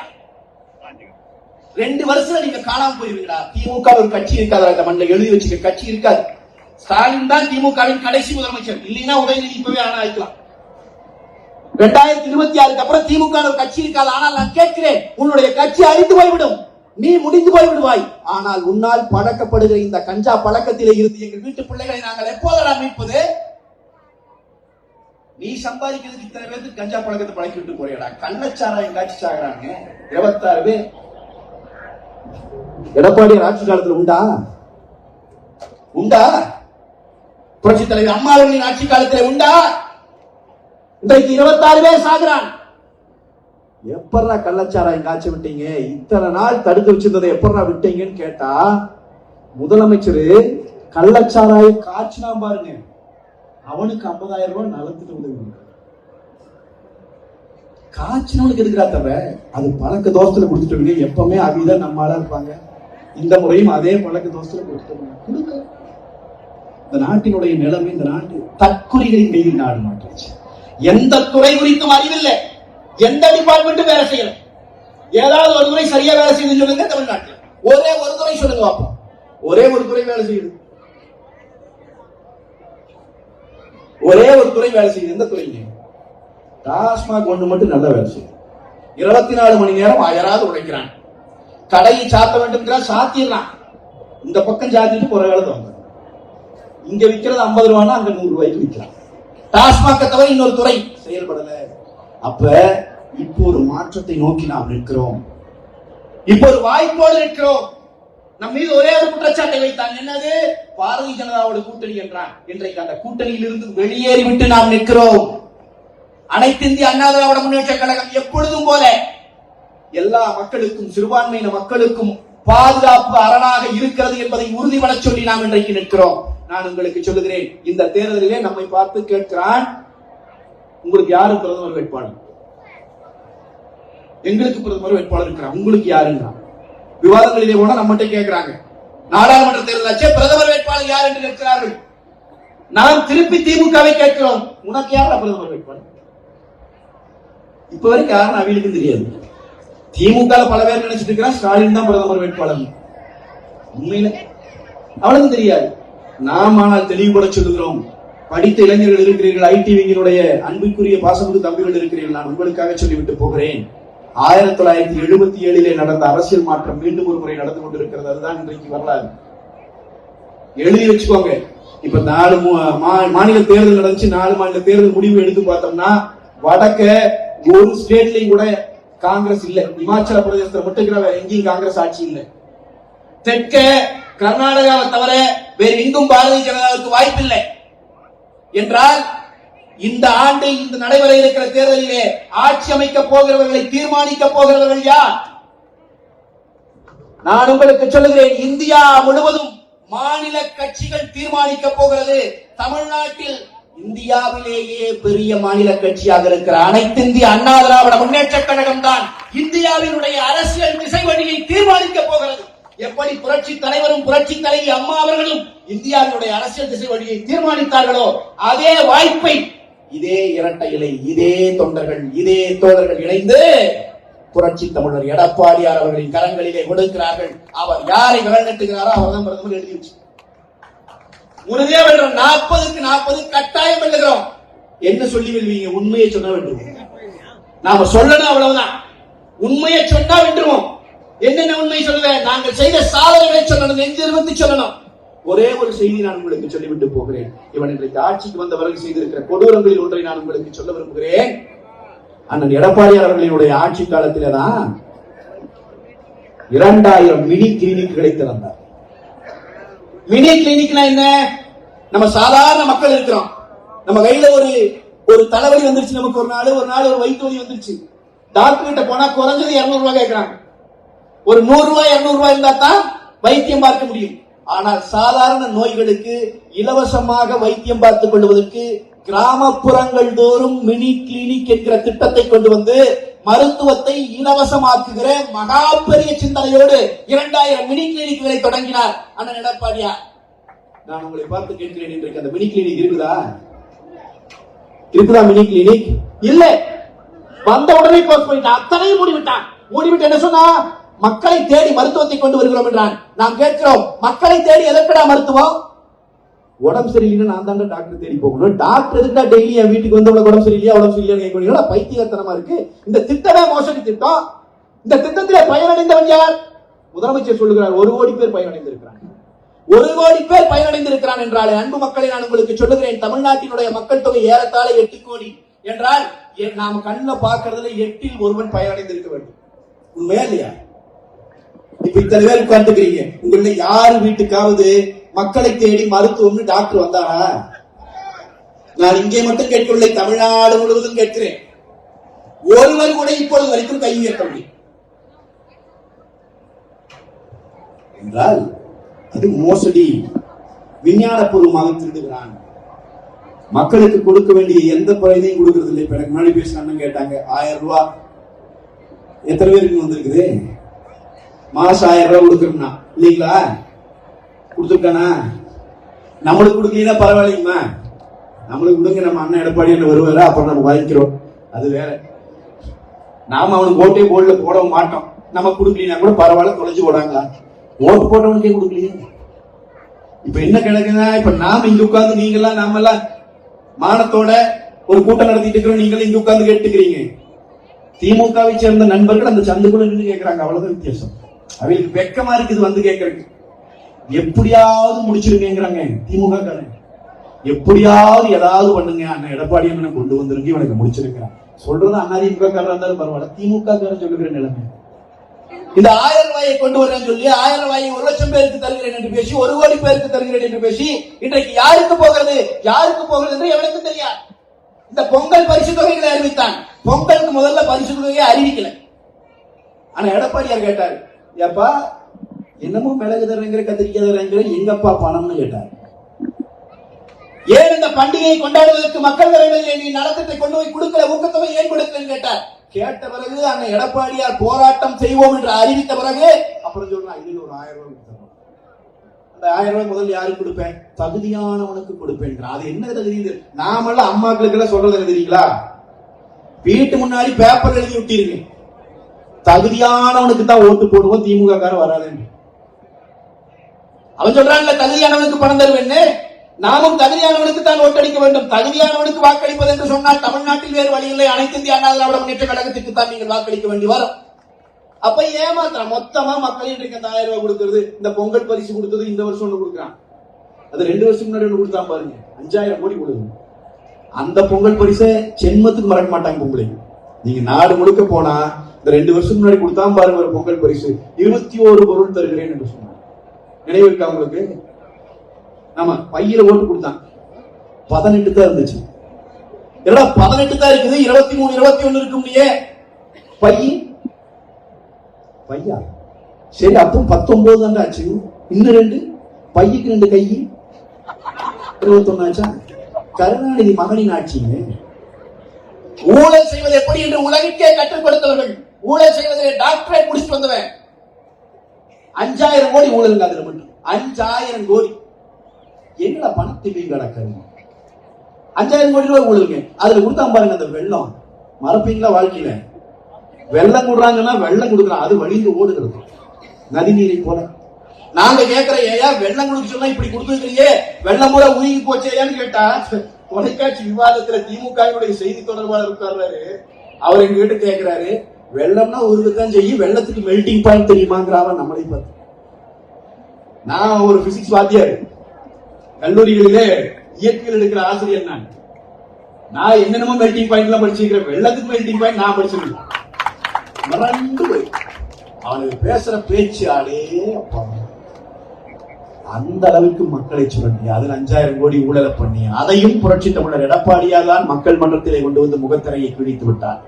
2 வருஷம் நீங்க காணாம போயிருவீங்களா? திமுக ஒரு கட்சி இருக்காது, அந்த மண்ணில் எழுதி வச்சுக்க கட்சி இருக்காது. ஸ்டாலின் தான் திமுகவின் கடைசி முதலமைச்சர். இல்லைன்னா உதயநிதி இப்பவே ஆனா ஆயிக்கலாம். 2026 அப்புறம் திமுக ஒரு கட்சி இருக்காது. ஆனால் நான் கேட்கிறேன், உன்னுடைய கட்சி அழிந்து போய்விடும், நீ முடிந்து போய்விடுவாய். ஆனால் உன்னால் பழக்கப்படுகிற இந்த கஞ்சா பழக்கத்திலே இருந்து எங்கள் வீட்டு பிள்ளைகளை நாங்கள் எப்போதா மீட்பது? நீ சம்பாதிக்கிறதுக்கு இத்தனை பேருக்கு கஞ்சா பழக்கத்தை பழக்கி விட்டு போறியடா. கள்ளச்சாராயம் காட்சி சாகுறாங்க 26 பேர். எடப்பாடியார் ஆட்சி காலத்துல உண்டா? உண்டா? புரட்சி தலைவர் அம்மா அவர்களின் ஆட்சி காலத்தில் உண்டா? இன்றைக்கு 26 பேர் சாகுறான். எப்பறா கள்ளச்சாராயம் காய்ச்ச விட்டீங்க? இத்தனை நாள் தடுத்து வச்சிருந்ததை எப்பறா விட்டீங்கன்னு கேட்டா, முதலமைச்சர் கள்ளச்சாராயம் காய்ச்சினா பாருங்க, அவனுக்கு 50,000 ரூபாய் நலத்துக்கு உதவி. காய்ச்சினவனுக்கு எதுக்குறா தவிர அது பழக்க தோசத்துல கொடுத்துட்டு எப்பவுமே அவிதான் நம்ம ஆளா இருப்பாங்க. இந்த முறையும் அதே பழக்க தோசத்துல கொடுத்துட்டு இந்த நாட்டினுடைய நிலைமை, இந்த நாட்டு தற்குறிகளின் கையில் நாடு மாற்றிடுச்சு. எந்த துறை குறித்தும் அறிவில்லை, எந்த டிபார்ட்மெண்ட்டும் வேலை செய்யல. ஏதாவது ஒரு துறை சரியா வேலை செய்யுது சொல்லுங்க தமிழ்நாட்டில். ஒரே ஒரு துறை சொல்லுங்க பார்ப்போம். ஒரே ஒரு துறை வேலை செய்யுது. ஒரே ஒரு துறை வேலை செய்யுது. எந்த துறைங்க? டாஸ்மாக் ஒண்ணு மட்டும் நல்ல வேலை செய்யுது. 24 மணி நேரம் அயராது உழைக்கிறான். கடையை சாத்த வேண்டும் சாத்திடுறான். இந்த பக்கம் சாத்திட்டு போற வேலை தோங்க. இங்க விற்கிறது 50 ரூபான்னா அங்க 100 ரூபாய்க்கு விற்கிறான். டாஸ்மாக் தவிர இன்னொரு துறை செயல்படல. அப்ப இப்போ ஒரு மாற்றத்தை நோக்கி நாம் நிற்கிறோம். இப்போ ஒரு வாய்ப்போடு நிற்கிறோம். நம் மீது ஒரே ஒரு குற்றச்சாட்டை வைத்தாங்க. என்னது? பாரதிய ஜனதாவோட கூட்டணி என்றான். இன்றைக்கு அந்த கூட்டணியில் இருந்து வெளியேறிவிட்டு நாம் நிற்கிறோம். அனைத்து இந்திய அண்ணா திராவிட முன்னேற்ற கழகம் எப்பொழுதும் போல எல்லா மக்களுக்கும், சிறுபான்மையின மக்களுக்கும் பாதுகாப்பு அரணாக இருக்கிறது என்பதை உறுதிபட சொல்லி நாம் இன்றைக்கு நிற்கிறோம். நான் உங்களுக்கு சொல்லுகிறேன், இந்த தேர்தலிலே நம்மை பார்த்து கேட்கிறான், உங்களுக்கு யாரு பிரதமர் வேட்பாளர்? எங்களுக்கு பிரதமர் வேட்பாளர் இருக்கிறான், உங்களுக்கு யாருங்கிறான். விவாதங்களிலே கூட நம்மகிட்ட கேட்கிறாங்க, நாடாளுமன்ற தேர்தலாச்சே பிரதமர் வேட்பாளர் யார் என்று கேட்கிறார்கள். நாம் திருப்பி திமுகவை கேட்கிறோம், உனக்கு யாரா பிரதமர் வேட்பாளர்? இப்ப வரைக்கும் யாரும் அவங்களுக்கும் தெரியாது. திமுக பல பேர் நினைச்சிட்டு இருக்கிறான் ஸ்டாலின் தான் பிரதமர் வேட்பாளர். உண்மையில அவளுக்கும் தெரியாது. நாம் ஆனால் தெளிவுபட சொல்லுகிறோம். படித்த இளைஞர்கள் இருக்கிறீர்கள், ஐடி விங்கினுடைய அன்புக்குரிய பாசமுக்கு தம்பிகள் இருக்கிறீர்கள். நான் உங்களுக்காக சொல்லிவிட்டு போகிறேன். 1977 நடந்த அரசியல் மாற்றம் மீண்டும் ஒரு முறை நடந்து கொண்டிருக்கிறது. அதுதான் இன்றைக்கு வரலாறு. எழுதி வச்சுக்கோங்க. இப்ப 4 மாநில தேர்தல் நடந்துச்சு. 4 மாநில தேர்தல் முடிவு எடுத்து பார்த்தோம்னா, வடக்க ஒரு ஸ்டேட்லயும் கூட காங்கிரஸ் இல்ல. இமாச்சல பிரதேசத்துல மட்டும் வேற எங்கேயும் காங்கிரஸ் ஆட்சி இல்லை. தெற்க கர்நாடகாவை தவிர வேறு எங்கும் பாரதிய ஜனதாவுக்கு வாய்ப்பில்லை. என்றால் இந்த ஆண்டு இந்த நடைபெற இருக்கிற தேர்தலிலே ஆட்சி அமைக்க போகிறவர்களை தீர்மானிக்க போகிறவர்கள் யார்? நான் உங்களுக்கு சொல்லுகிறேன், இந்தியா முழுவதும் மாநில கட்சிகள் தீர்மானிக்க போகிறது. தமிழ்நாட்டில் இந்தியாவிலேயே பெரிய மாநில கட்சியாக இருக்கிற அனைத்து இந்திய அண்ணா திராவிட முன்னேற்ற கழகம் தான் இந்தியாவினுடைய அரசியல் திசை வழியை தீர்மானிக்க போகிறது. எப்படி புரட்சி தலைவரும் புரட்சி தலைவி அம்மா அவர்களும் இந்தியாவினுடைய அரசியல் திசை வழியை தீர்மானித்தார்களோ, அதே வாய்ப்பை இதே இரட்டை இலை, இதே தொண்டர்கள், இதே தோழர்கள் இணைந்து புரட்சி தமிழர் எடப்பாடியார் அவர்களின் கரங்களிலே கொடுக்கிறார்கள். அவர் யாரை விரல் நட்டுகிறாரோ அவர் தான் பிரதமர் எழுதி வச்சு உறுதியா வெல்றோம். 40க்கு 40 கட்டாயம் வெல்லுகிறோம். என்ன சொல்லி வெல்வீங்க? உண்மையை சொன்ன வேண்டும். நாம சொல்லணும், அவ்வளவுதான். உண்மையை சொன்னா வென்றுவோம். என்னென்ன உண்மை சொல்லுவேன்? நாங்கள் செய்த சாதனைகளை சொல்லணும், நெஞ்சிருத்தி சொல்லணும். ஒரே ஒரு செய்தி நான் உங்களுக்கு சொல்லிவிட்டு போகிறேன். இவன் இன்றைக்கு ஆட்சிக்கு வந்தவர்கள் செய்திருக்கிற கொடூரங்களில் ஒன்றை நான் உங்களுக்கு சொல்ல விரும்புகிறேன். அண்ணன் எடப்பாடியார் அவர்களினுடைய ஆட்சி காலத்தில்தான் 2000 மினி கிளினிக்குகளை திறந்தார். மினி கிளினிக்னா என்ன? நம்ம சாதாரண மக்கள் இருக்கிறோம். நம்ம கையில ஒரு தலைவலி வந்துருச்சு, நமக்கு ஒரு நாள் ஒரு வயிற்று வலி வந்துருச்சு. டாக்டர் கிட்ட போனா குறைஞ்சது 200 ரூபாய் கேட்கிறாங்க. ஒரு 100 ரூபாய் 200 ரூபாய் இருந்தா தான் வைத்தியம் பார்க்க முடியும். ஆனால் சாதாரண நோய்களுக்கு இலவசமாக வைத்தியம் பார்த்துக் கொள்வதற்கு கிராமப்புறங்கள் தோறும் மினி கிளினிக் என்கிற திட்டத்தை கொண்டு வந்து மருத்துவத்தை இலவசமாக்குகிற மகா பெரிய சிந்தனையோடு 2000 மினி கிளினிக்குகளை தொடங்கினார் அண்ணன் எடப்பாடியார். நான் உங்களை பார்த்து கேட்கிறேன், இன்றைக்கு அந்த மினி கிளினிக் இருக்குதா? மினி கிளினிக் இல்ல. வந்த உடனே க்ளோஸ் பண்ணிட்டான், அத்தனையும் மூடிவிட்டான். மூடிவிட்டு என்ன சொன்னா, மக்களை தேடி மருத்துவத்தை கொண்டு வருகிறோம் என்றான். நாம் கேட்கிறோம், மக்களை தேடி எதற்கடா மருத்துவம்? உடம்பு சரியில்லைன்னா நான் தான் டாக்டர் தேடி போகணும். டாக்டர் எதுக்கா டெய்லி என் வீட்டுக்கு வந்து உடம்பு சரியில்லையா கேட்கணும்? பைத்தியத்தனமா இருக்கு. இந்த திட்டமே மோசடி திட்டம். இந்த திட்டத்திலே பயனடைந்தவன் யார்? முதலமைச்சர் சொல்லுகிறார், 1 கோடி பேர் பயனடைந்திருக்கிறான். 1 கோடி பேர் பயனடைந்திருக்கிறான் என்றாலே, அன்பு மக்களை நான் உங்களுக்கு சொல்லுகிறேன், தமிழ்நாட்டினுடைய மக்கள் தொகை ஏறத்தாழ 8 கோடி என்றால் நாம கண்ண பார்க்கறதுல 8இல் ஒருவன் பயனடைந்திருக்க வேண்டும். உண்மையா இல்லையா? இப்ப இத்தனை பேர் உட்கார்ந்துக்கிறீங்க, உங்கள யாரு வீட்டுக்காவது மக்களை தேடி மருத்துவம்னு டாக்டர் வந்தாரா? நான் இங்கே மட்டும் கேட்கவில்லை, தமிழ்நாடு முழுவதும் கேட்கிறேன். ஒருவர் கூட இப்பொழுது வரைக்கும் கை உயர்த்தவில்லை என்றால் அது மோசடி. விஞ்ஞானபூர்வமாக திருடுகிறான். மக்களுக்கு கொடுக்க வேண்டிய எந்த பகுதியும் கொடுக்கறது இல்லை. இப்ப எனக்கு முன்னாடி பேசினான்னு கேட்டாங்க, 1000 ரூபாய் எத்தனை பேருக்கு வந்திருக்குது? மாசம் 1000 ரூபாய் கொடுக்கணும்னா இல்லீங்களா? கொடுத்துருக்கானா? நம்மளுக்கு கொடுக்கலன்னா பரவாயில்லைங்கம்மா, நம்மளுக்கு கொடுங்க, நம்ம அண்ணன் எடப்பாடி வருவாரு, அப்புறம் நம்ம வாங்கிக்கிறோம், அது வேற. நாம அவனுக்கு ஓட்டே போர்டுல போடவும் மாட்டோம். நம்ம கொடுக்கலனா கூட பரவாயில்ல, தொலைஞ்சு போடாங்களா? ஓட்டு போட்டவனுக்கே கொடுக்கலையே. இப்ப என்ன கிடக்குன்னா, இப்ப நாம இங்க உட்கார்ந்து நீங்கெல்லாம் நாம எல்லாம் மானத்தோட ஒரு கூட்டம் நடத்திட்டு இருக்கிறோம், நீங்களும் இங்க உட்கார்ந்து கேட்டுக்கிறீங்க. திமுகவை சேர்ந்த நண்பர்கள் அந்த சந்துக்குள்ள நின்று கேட்கிறாங்க, அவ்வளவுதான் வித்தியாசம். அவங்களுக்கு வெக்கமா இருக்குது வந்து கேட்கறதுக்கு. எப்படியாவது முடிச்சிருங்கிறாங்க திமுக காரன், எப்படியாவது ஏதாவது பண்ணுங்க, அண்ணன் எடப்பாடி அண்ணனை கொண்டு வந்துருங்க, இவனுக்கு முடிச்சிருக்கிறான். சொல்றது அண்ணா திமுக காரன் இருந்தாலும் பரவாயில்ல, திமுக காரன் சொல்லுகிற நிலைமை. இந்த 1000 ரூபாயை கொண்டு வரேன்னு சொல்லி 1000 ரூபாயை 1 லட்சம் பேருக்கு தருகிறேன் என்று பேசி 1 கோடி பேருக்கு தருகிறேன் என்று பேசி இன்றைக்கு யாருக்கு போகிறது என்று எவனுக்கு தெரியாது. இந்த பொங்கல் பரிசு தொகைகளை அறிவித்தான். பொங்கலுக்கு முதல்ல பரிசு தொகையை அறிவிக்கல. ஆனா எடப்பாடியார் கேட்டாரு, ஏப்பா என்னமோ மிளகு தரங்கிற கத்திரிக்காய் தரங்கிற எங்கப்பா பணம்னு கேட்டார். ஏன் இந்த பண்டிகையை கொண்டாடுவதற்கு மக்கள் வரவில்லை, நீ நலத்திட்டத்தை கொண்டு போய் கொடுக்கல, ஊக்கத்தொகை ஏன் கொடுக்கலன்னு கேட்டார். கேட்ட பிறகு அண்ணன் எடப்பாடியார் போராட்டம் செய்வோம் என்று அறிவித்த பிறகு அப்புறம் சொல்றான், இதுல ஒரு 1000 ரூபாய் கொடுத்தோம். அந்த 1000 ரூபாய் முதல்ல யாருக்கு கொடுப்பேன்? தகுதியானவனுக்கு கொடுப்பேன். அது என்ன தகுதி? நாமெல்லாம் அம்மாக்களுக்கு எல்லாம் சொல்றது தெரியுங்களா? வீட்டு முன்னாடி பேப்பர் எழுதி விட்டிருங்க, தகுதியானவனுக்கு தான் ஓட்டு போடுவோம், திமுக காரன் வராதுன்னு. அவன் சொல்றான்ல, தகுதியானவனுக்கு பணம் தருவேன்னு. நாமும் தகுதியானவனுக்கு தான் ஓட்டளிக்க வேண்டும். தகுதியானவனுக்கு வாக்களிப்பது என்று சொன்னால் தமிழ்நாட்டில் வேறு வழி இல்லை, அனைத்து இந்திய அண்ணா திராவிட முன்னேற்ற கழகத்துக்கு தான் நீங்கள் வாக்களிக்க வேண்டி வரும். அப்ப ஏமாத்திரம் மொத்தமா மக்கள் இன்றைக்கு அந்த 1000 ரூபாய் கொடுக்கிறது. இந்த பொங்கல் பரிசு கொடுத்தது இந்த வருஷம் ஒண்ணு கொடுக்குறான், அது 2 வருஷத்துக்கு முன்னாடி ஒண்ணு கொடுத்தா பாருங்க, 5000 கோடி கொடுக்குது. அந்த பொங்கல் பரிசை ஜென்மத்துக்கு மறக்க மாட்டாங்க பொங்கலை. நீங்க நாடு முழுக்க போனா இந்த 2 வருஷத்துக்கு முன்னாடி கொடுத்தா பாருங்க ஒரு பொங்கல் பரிசு 21 பொருள் தருகிறேன் என்று சொன்னாங்க. நினைவு இருக்கா உங்களுக்கு? ஆமா, பையில ஓட்டு கொடுத்தான், 18 தான் இருந்துச்சு. 18 தான் இருக்குது, 23 21 இருக்க முடியே பையா. சரி, அப்போ 19 தான் ஆச்சு. இன்னும் 2 பையுக்கு 2 கை 21 ஆச்சா? கருணாநிதி மகனின் ஆட்சிங்க. ஊழல் செய்வது எப்படி என்று உலகிற்கே கற்றுக் கொடுத்தவர்கள். ஊழல் செய்வதை டாக்டரேட் முடிச்சுட்டு வந்தவன். 5000 கோடி ஊழல், அதுல மட்டும் 5000 கோடி. என்ன பணத்தை கிடக்குது? 5000 கோடி ரூபாய் ஊழலுங்க. அதுல கொடுத்தா பாருங்க அந்த வெள்ளம். மறப்பீங்களா? வாழ்க்கையில வெள்ளம் கொடுறாங்கன்னா வெள்ளம் கொடுக்கலாம், அது வழிந்து ஓடுகிறது நதி நீரை போல. நாங்க கேட்கிற, ஏயா வெள்ளம் கொடுக்க சொன்னா இப்படி கொடுத்துருக்கீங்க, வெள்ளம் கூட உருகி போச்சேயான்னு கேட்டா, தொலைக்காட்சி விவாதத்துல திமுக செய்தி தொடர்பாளர் இருக்காரு, அவர் எங்க கிட்ட கேட்கிறாரு, வெள்ளம்னா உருகத்தான் செய்யும், வெள்ளத்துக்கு மெல்டிங் பாயிண்ட் தெரியுமாங்கிறாவ நம்மளை பார்த்து. நான் ஒரு பிசிக்ஸ் வாத்தியார், கல்லூரிகளிலே இயற்கையில் எடுக்கிற ஆசிரியர். நான் என்னென்னமோ மெல்டிங் பாயிண்ட் எல்லாம் படிச்சிருக்கிறேன், வெள்ளத்துக்கு மெல்டிங் பாயிண்ட் நான் படிச்சிருக்கேன். மறந்து போய் அவனுக்கு பேசுற பேச்சு ஆளே அப்பா, அந்த அளவுக்கு மக்களை சுரண்டி அதில் 5000 கோடி ஊழலை பண்ணி அதையும் புரட்சி தமிழர் எடப்பாடியார் தான் மக்கள் மன்றத்திலே கொண்டு வந்து முகத்திரையை கிழித்து விட்டார்.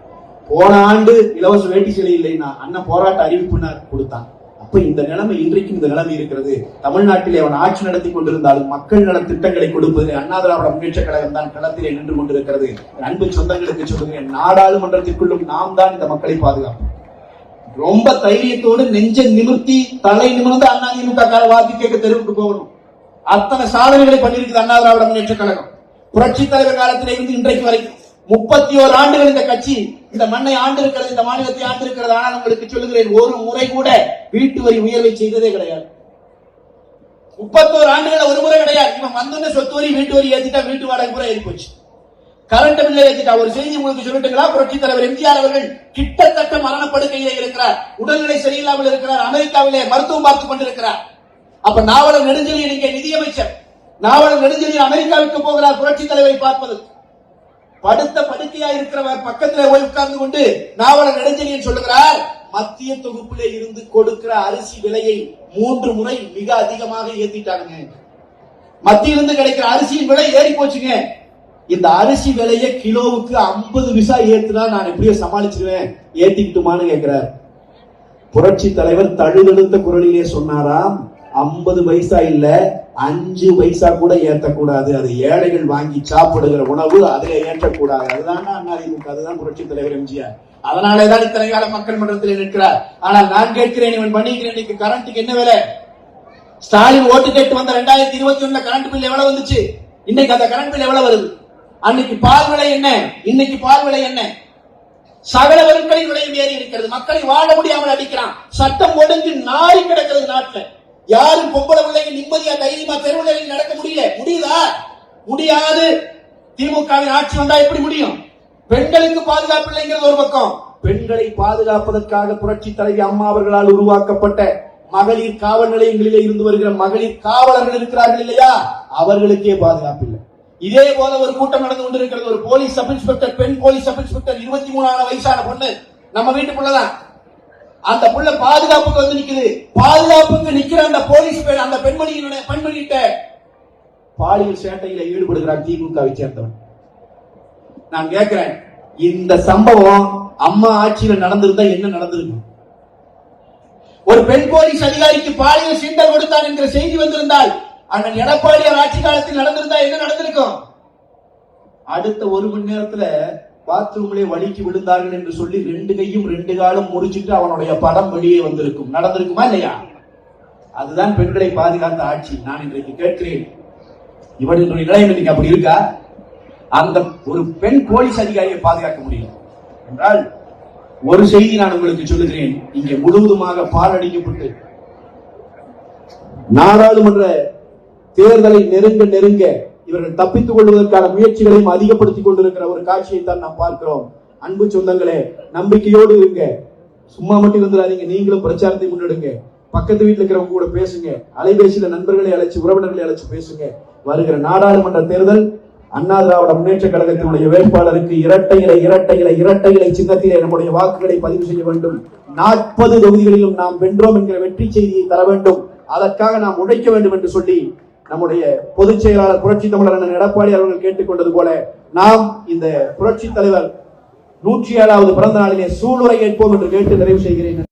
போன ஆண்டு இலவச வேட்டி சிலை இல்லைன்னா அண்ணன் போராட்ட அறிவிப்புனர் கொடுத்தான். அப்ப இந்த நிலைமை இன்றைக்கும் இந்த நிலைமை இருக்கிறது. தமிழ்நாட்டிலே அவன் ஆட்சி நடத்தி கொண்டிருந்தாலும் மக்கள் நல திட்டங்களை கொடுப்பதில் அண்ணா திராவிட முன்னேற்ற கழகம் தான் களத்திலே நின்று கொண்டிருக்கிறது. அன்பு சொந்தங்களுக்கு சொல்லுகிறேன், நாடாளுமன்றத்திற்குள்ளும் நாம் தான் இந்த மக்களை பாதுகாப்போம். ரொம்ப தைரியத்தோடு நெஞ்ச நிமிர்த்தி தலை நிமிர்ந்து அண்ணா திமுக வாக்கு கேட்க தெருவுக்கு போகணும். அத்தனை சாதனைகளை பண்ணியிருக்குது அண்ணா திராவிட முன்னேற்ற கழகம். புரட்சி தலைவர் காலத்திலே இருந்து இன்றைக்கு வரைக்கும் 31 ஆண்டுகள் இந்த கட்சி இந்த மண்ணை ஆண்டு இருக்கிறது, இந்த மாநிலத்தை ஆண்டு இருக்கிறது. ஆனால் உங்களுக்கு சொல்லுகிறேன், ஒரு முறை கூட வீட்டு வரி உயர்வை செய்ததே கிடையாது. 31 ஆண்டுகள் ஒரு முறை கிடையாது. இவன் வந்து சொத்து வரி வீட்டு வரி ஏத்திட்டா, வீட்டு வாடகை கூட ஏறி போச்சு, கரண்ட் பில்லை ஏத்திட்டா. ஒரு செய்தி உங்களுக்கு சொல்லட்டுங்களா? புரட்சி தலைவர் எம்ஜிஆர் அவர்கள் கிட்டத்தட்ட மரணப்படுக்கையிலே இருக்கிறார், உடல்நிலை சரியில்லாமல் இருக்கிறார், அமெரிக்காவிலே மருத்துவம் பார்த்துக் கொண்டிருக்கிறார். அப்ப நாவலர் நெடுஞ்செழியன் இங்கே நிதியமைச்சர், நாவலர் நெடுஞ்செழியன் அமெரிக்காவுக்கு போகிறார் புரட்சி தலைவரை பார்ப்பது. படுத்த படுக்கையா இருக்கிறவர் பக்கத்தில் போய் உட்கார்ந்து கொண்டு நாவலர் நெடுஞ்செழியன் சொல்லுகிறார், மத்திய தொகுப்பிலே இருந்து கொடுக்கிற அரிசி விலையை 3 முறை மிக அதிகமாக ஏத்திட்டாங்க. மத்தியிலிருந்து கிடைக்கிற அரிசியின் விலை ஏறி போச்சுங்க. இந்த அரிசி விலையை கிலோவுக்கு 50 பைசா ஏத்துனா நான் எப்படியோ சமாளிச்சிருவேன், ஏத்திக்கிட்டுமான்னு கேட்கிறார். புரட்சி தலைவர் தழுதழுத்த குரலிலே சொன்னாராம், 50 பைசா இல்ல 5 பைசா கூட ஏற்றக்கூடாது, அது ஏழைகள் வாங்கி சாப்பிடுகிற உணவு, அதில் ஏற்றக்கூடாது. அதுதான் அதிமுக, அதுதான் புரட்சி தலைவர் எம்ஜிஆர். அதனாலேதான் இத்தனை கால மக்கள் மன்றத்தில் நிற்கிறார். ஆனால் நான் கேட்கிறேன், இவன் பண்ணிக்கிறேன், இன்னைக்கு கரண்ட்டுக்கு என்ன விலை? ஸ்டாலின் ஓட்டு கேட்டு வந்த 2021 கரண்ட் பில் எவ்வளவு வந்துச்சு? இன்னைக்கு அந்த கரண்ட் பில் எவ்வளவு வருது? அன்னைக்கு பால் விலை என்ன, இன்னைக்கு பால் விலை என்ன? சகல பொருட்களின் விலையும் ஏறி இருக்கிறது. மக்களை வாழ முடியாமல் அடிக்கிறான். சட்டம் ஒழுங்கு நாரி கிடக்கிறது நாட்டில். யாரும் பொம்பளை பிள்ளைங்க நிம்மதியா தைரியமா தெருவில் நடக்க முடியுதா? முடியாது. திமுகவின் ஆட்சி வந்தா எப்படி முடியும்? பெண்களுக்கு பாதுகாப்பு இல்லைங்கிறது ஒரு பக்கம். பெண்களை பாதுகாப்பதற்காக புரட்சி தலைவி அம்மா அவர்களால் உருவாக்கப்பட்ட மகளிர் காவல் நிலையங்களிலே இருந்து வருகிற மகளிர் காவலர்கள் இருக்கிறார்கள் இல்லையா, அவர்களுக்கே பாதுகாப்பு இல்லை. இதே போல ஒரு கூட்டம் நடந்து கொண்டிருக்கிறது. ஒரு போலீஸ் சப் இன்ஸ்பெக்டர், பெண் போலீஸ் சப் இன்ஸ்பெக்டர், 23 வயசான பொண்ணு, நம்ம வீட்டு புள்ளதான். அந்த புள்ள பாதுகாப்புக்கு வந்து நிக்குது. பாதுகாப்புக்கு நிக்கிற அந்த போலீஸ் அந்த பெண்மணியிட்ட பாலியல் சேட்டையில ஈடுபடுகிறார் திமுகவை சேர்ந்தவன். நான் கேட்கிறேன், இந்த சம்பவம் அம்மா ஆட்சியில நடந்திருந்தா என்ன நடந்திருக்கும்? ஒரு பெண் போலீஸ் அதிகாரிக்கு பாலியல் சீண்டல் கொடுத்தான் என்கிற செய்தி வந்திருந்தால், அண்ணன் எடப்பாடியார் ஆட்சி காலத்தில் நடந்திருந்தா என்ன நடந்திருக்கும்? அடுத்த 1 மணி நேரத்துல பாத்ரூம்லே வலிக்கு விழுந்தார்கள் என்று சொல்லி 2 கையும் 2 காலும் முறிச்சிட்டு அவனுடைய படம் வெளியே வந்திருக்கும். நடந்திருக்குமா இல்லையா? அதுதான் பெண்களை பாதுகாத்த ஆட்சி. நான் இன்றைக்கு கேட்கிறேன், இவனுடைய நிலையம் இன்னைக்கு அப்படி இருக்கா? அந்த ஒரு பெண் போலீஸ் அதிகாரியை பாதுகாக்க முடியும் என்றால், ஒரு செய்தி நான் உங்களுக்கு சொல்லுகிறேன். இங்கே முழுவதுமாக பால் அடிக்கப்பட்டு நாடாளுமன்ற தேர்தலை நெருங்க இவர்கள் தப்பித்துக் கொள்வதற்கான முயற்சிகளையும் அதிகப்படுத்திக் கொண்டிருக்கிற ஒரு காட்சியை தான் நாம் பார்க்கிறோம். அன்பு சொந்தங்களே, நம்பிக்கையோடு இருங்க, சும்மா மட்டும் இருந்துடாதீங்க. நீங்களும் பிரச்சாரத்தை முன்னெடுங்க. பக்கத்து வீட்டில் இருக்கிறவங்க கூட பேசுங்க. அலைபேசியில நண்பர்களை அழைச்சு, உறவினர்களை அழைச்சு பேசுங்க. வருகிற நாடாளுமன்ற தேர்தல் அண்ணா திராவிட முன்னேற்ற கழகத்தினுடைய வேட்பாளருக்கு இரட்டை இலை சின்னத்திலே நம்முடைய வாக்குகளை பதிவு செய்ய வேண்டும். 40 தொகுதிகளிலும் நாம் வென்றோம் என்கிற வெற்றி செய்தியை தர வேண்டும். அதற்காக நாம் உழைக்க வேண்டும் என்று சொல்லி நம்முடைய பொதுச் செயலாளர் புரட்சி தமிழர் அண்ணன் எடப்பாடி அவர்கள் கேட்டுக்கொண்டது போல, நாம் இந்த புரட்சி தலைவர் 107வது பிறந்த நாளிலே சூளுரை ஏற்போம் என்று கேட்டு நிறைவு செய்கிறேன்.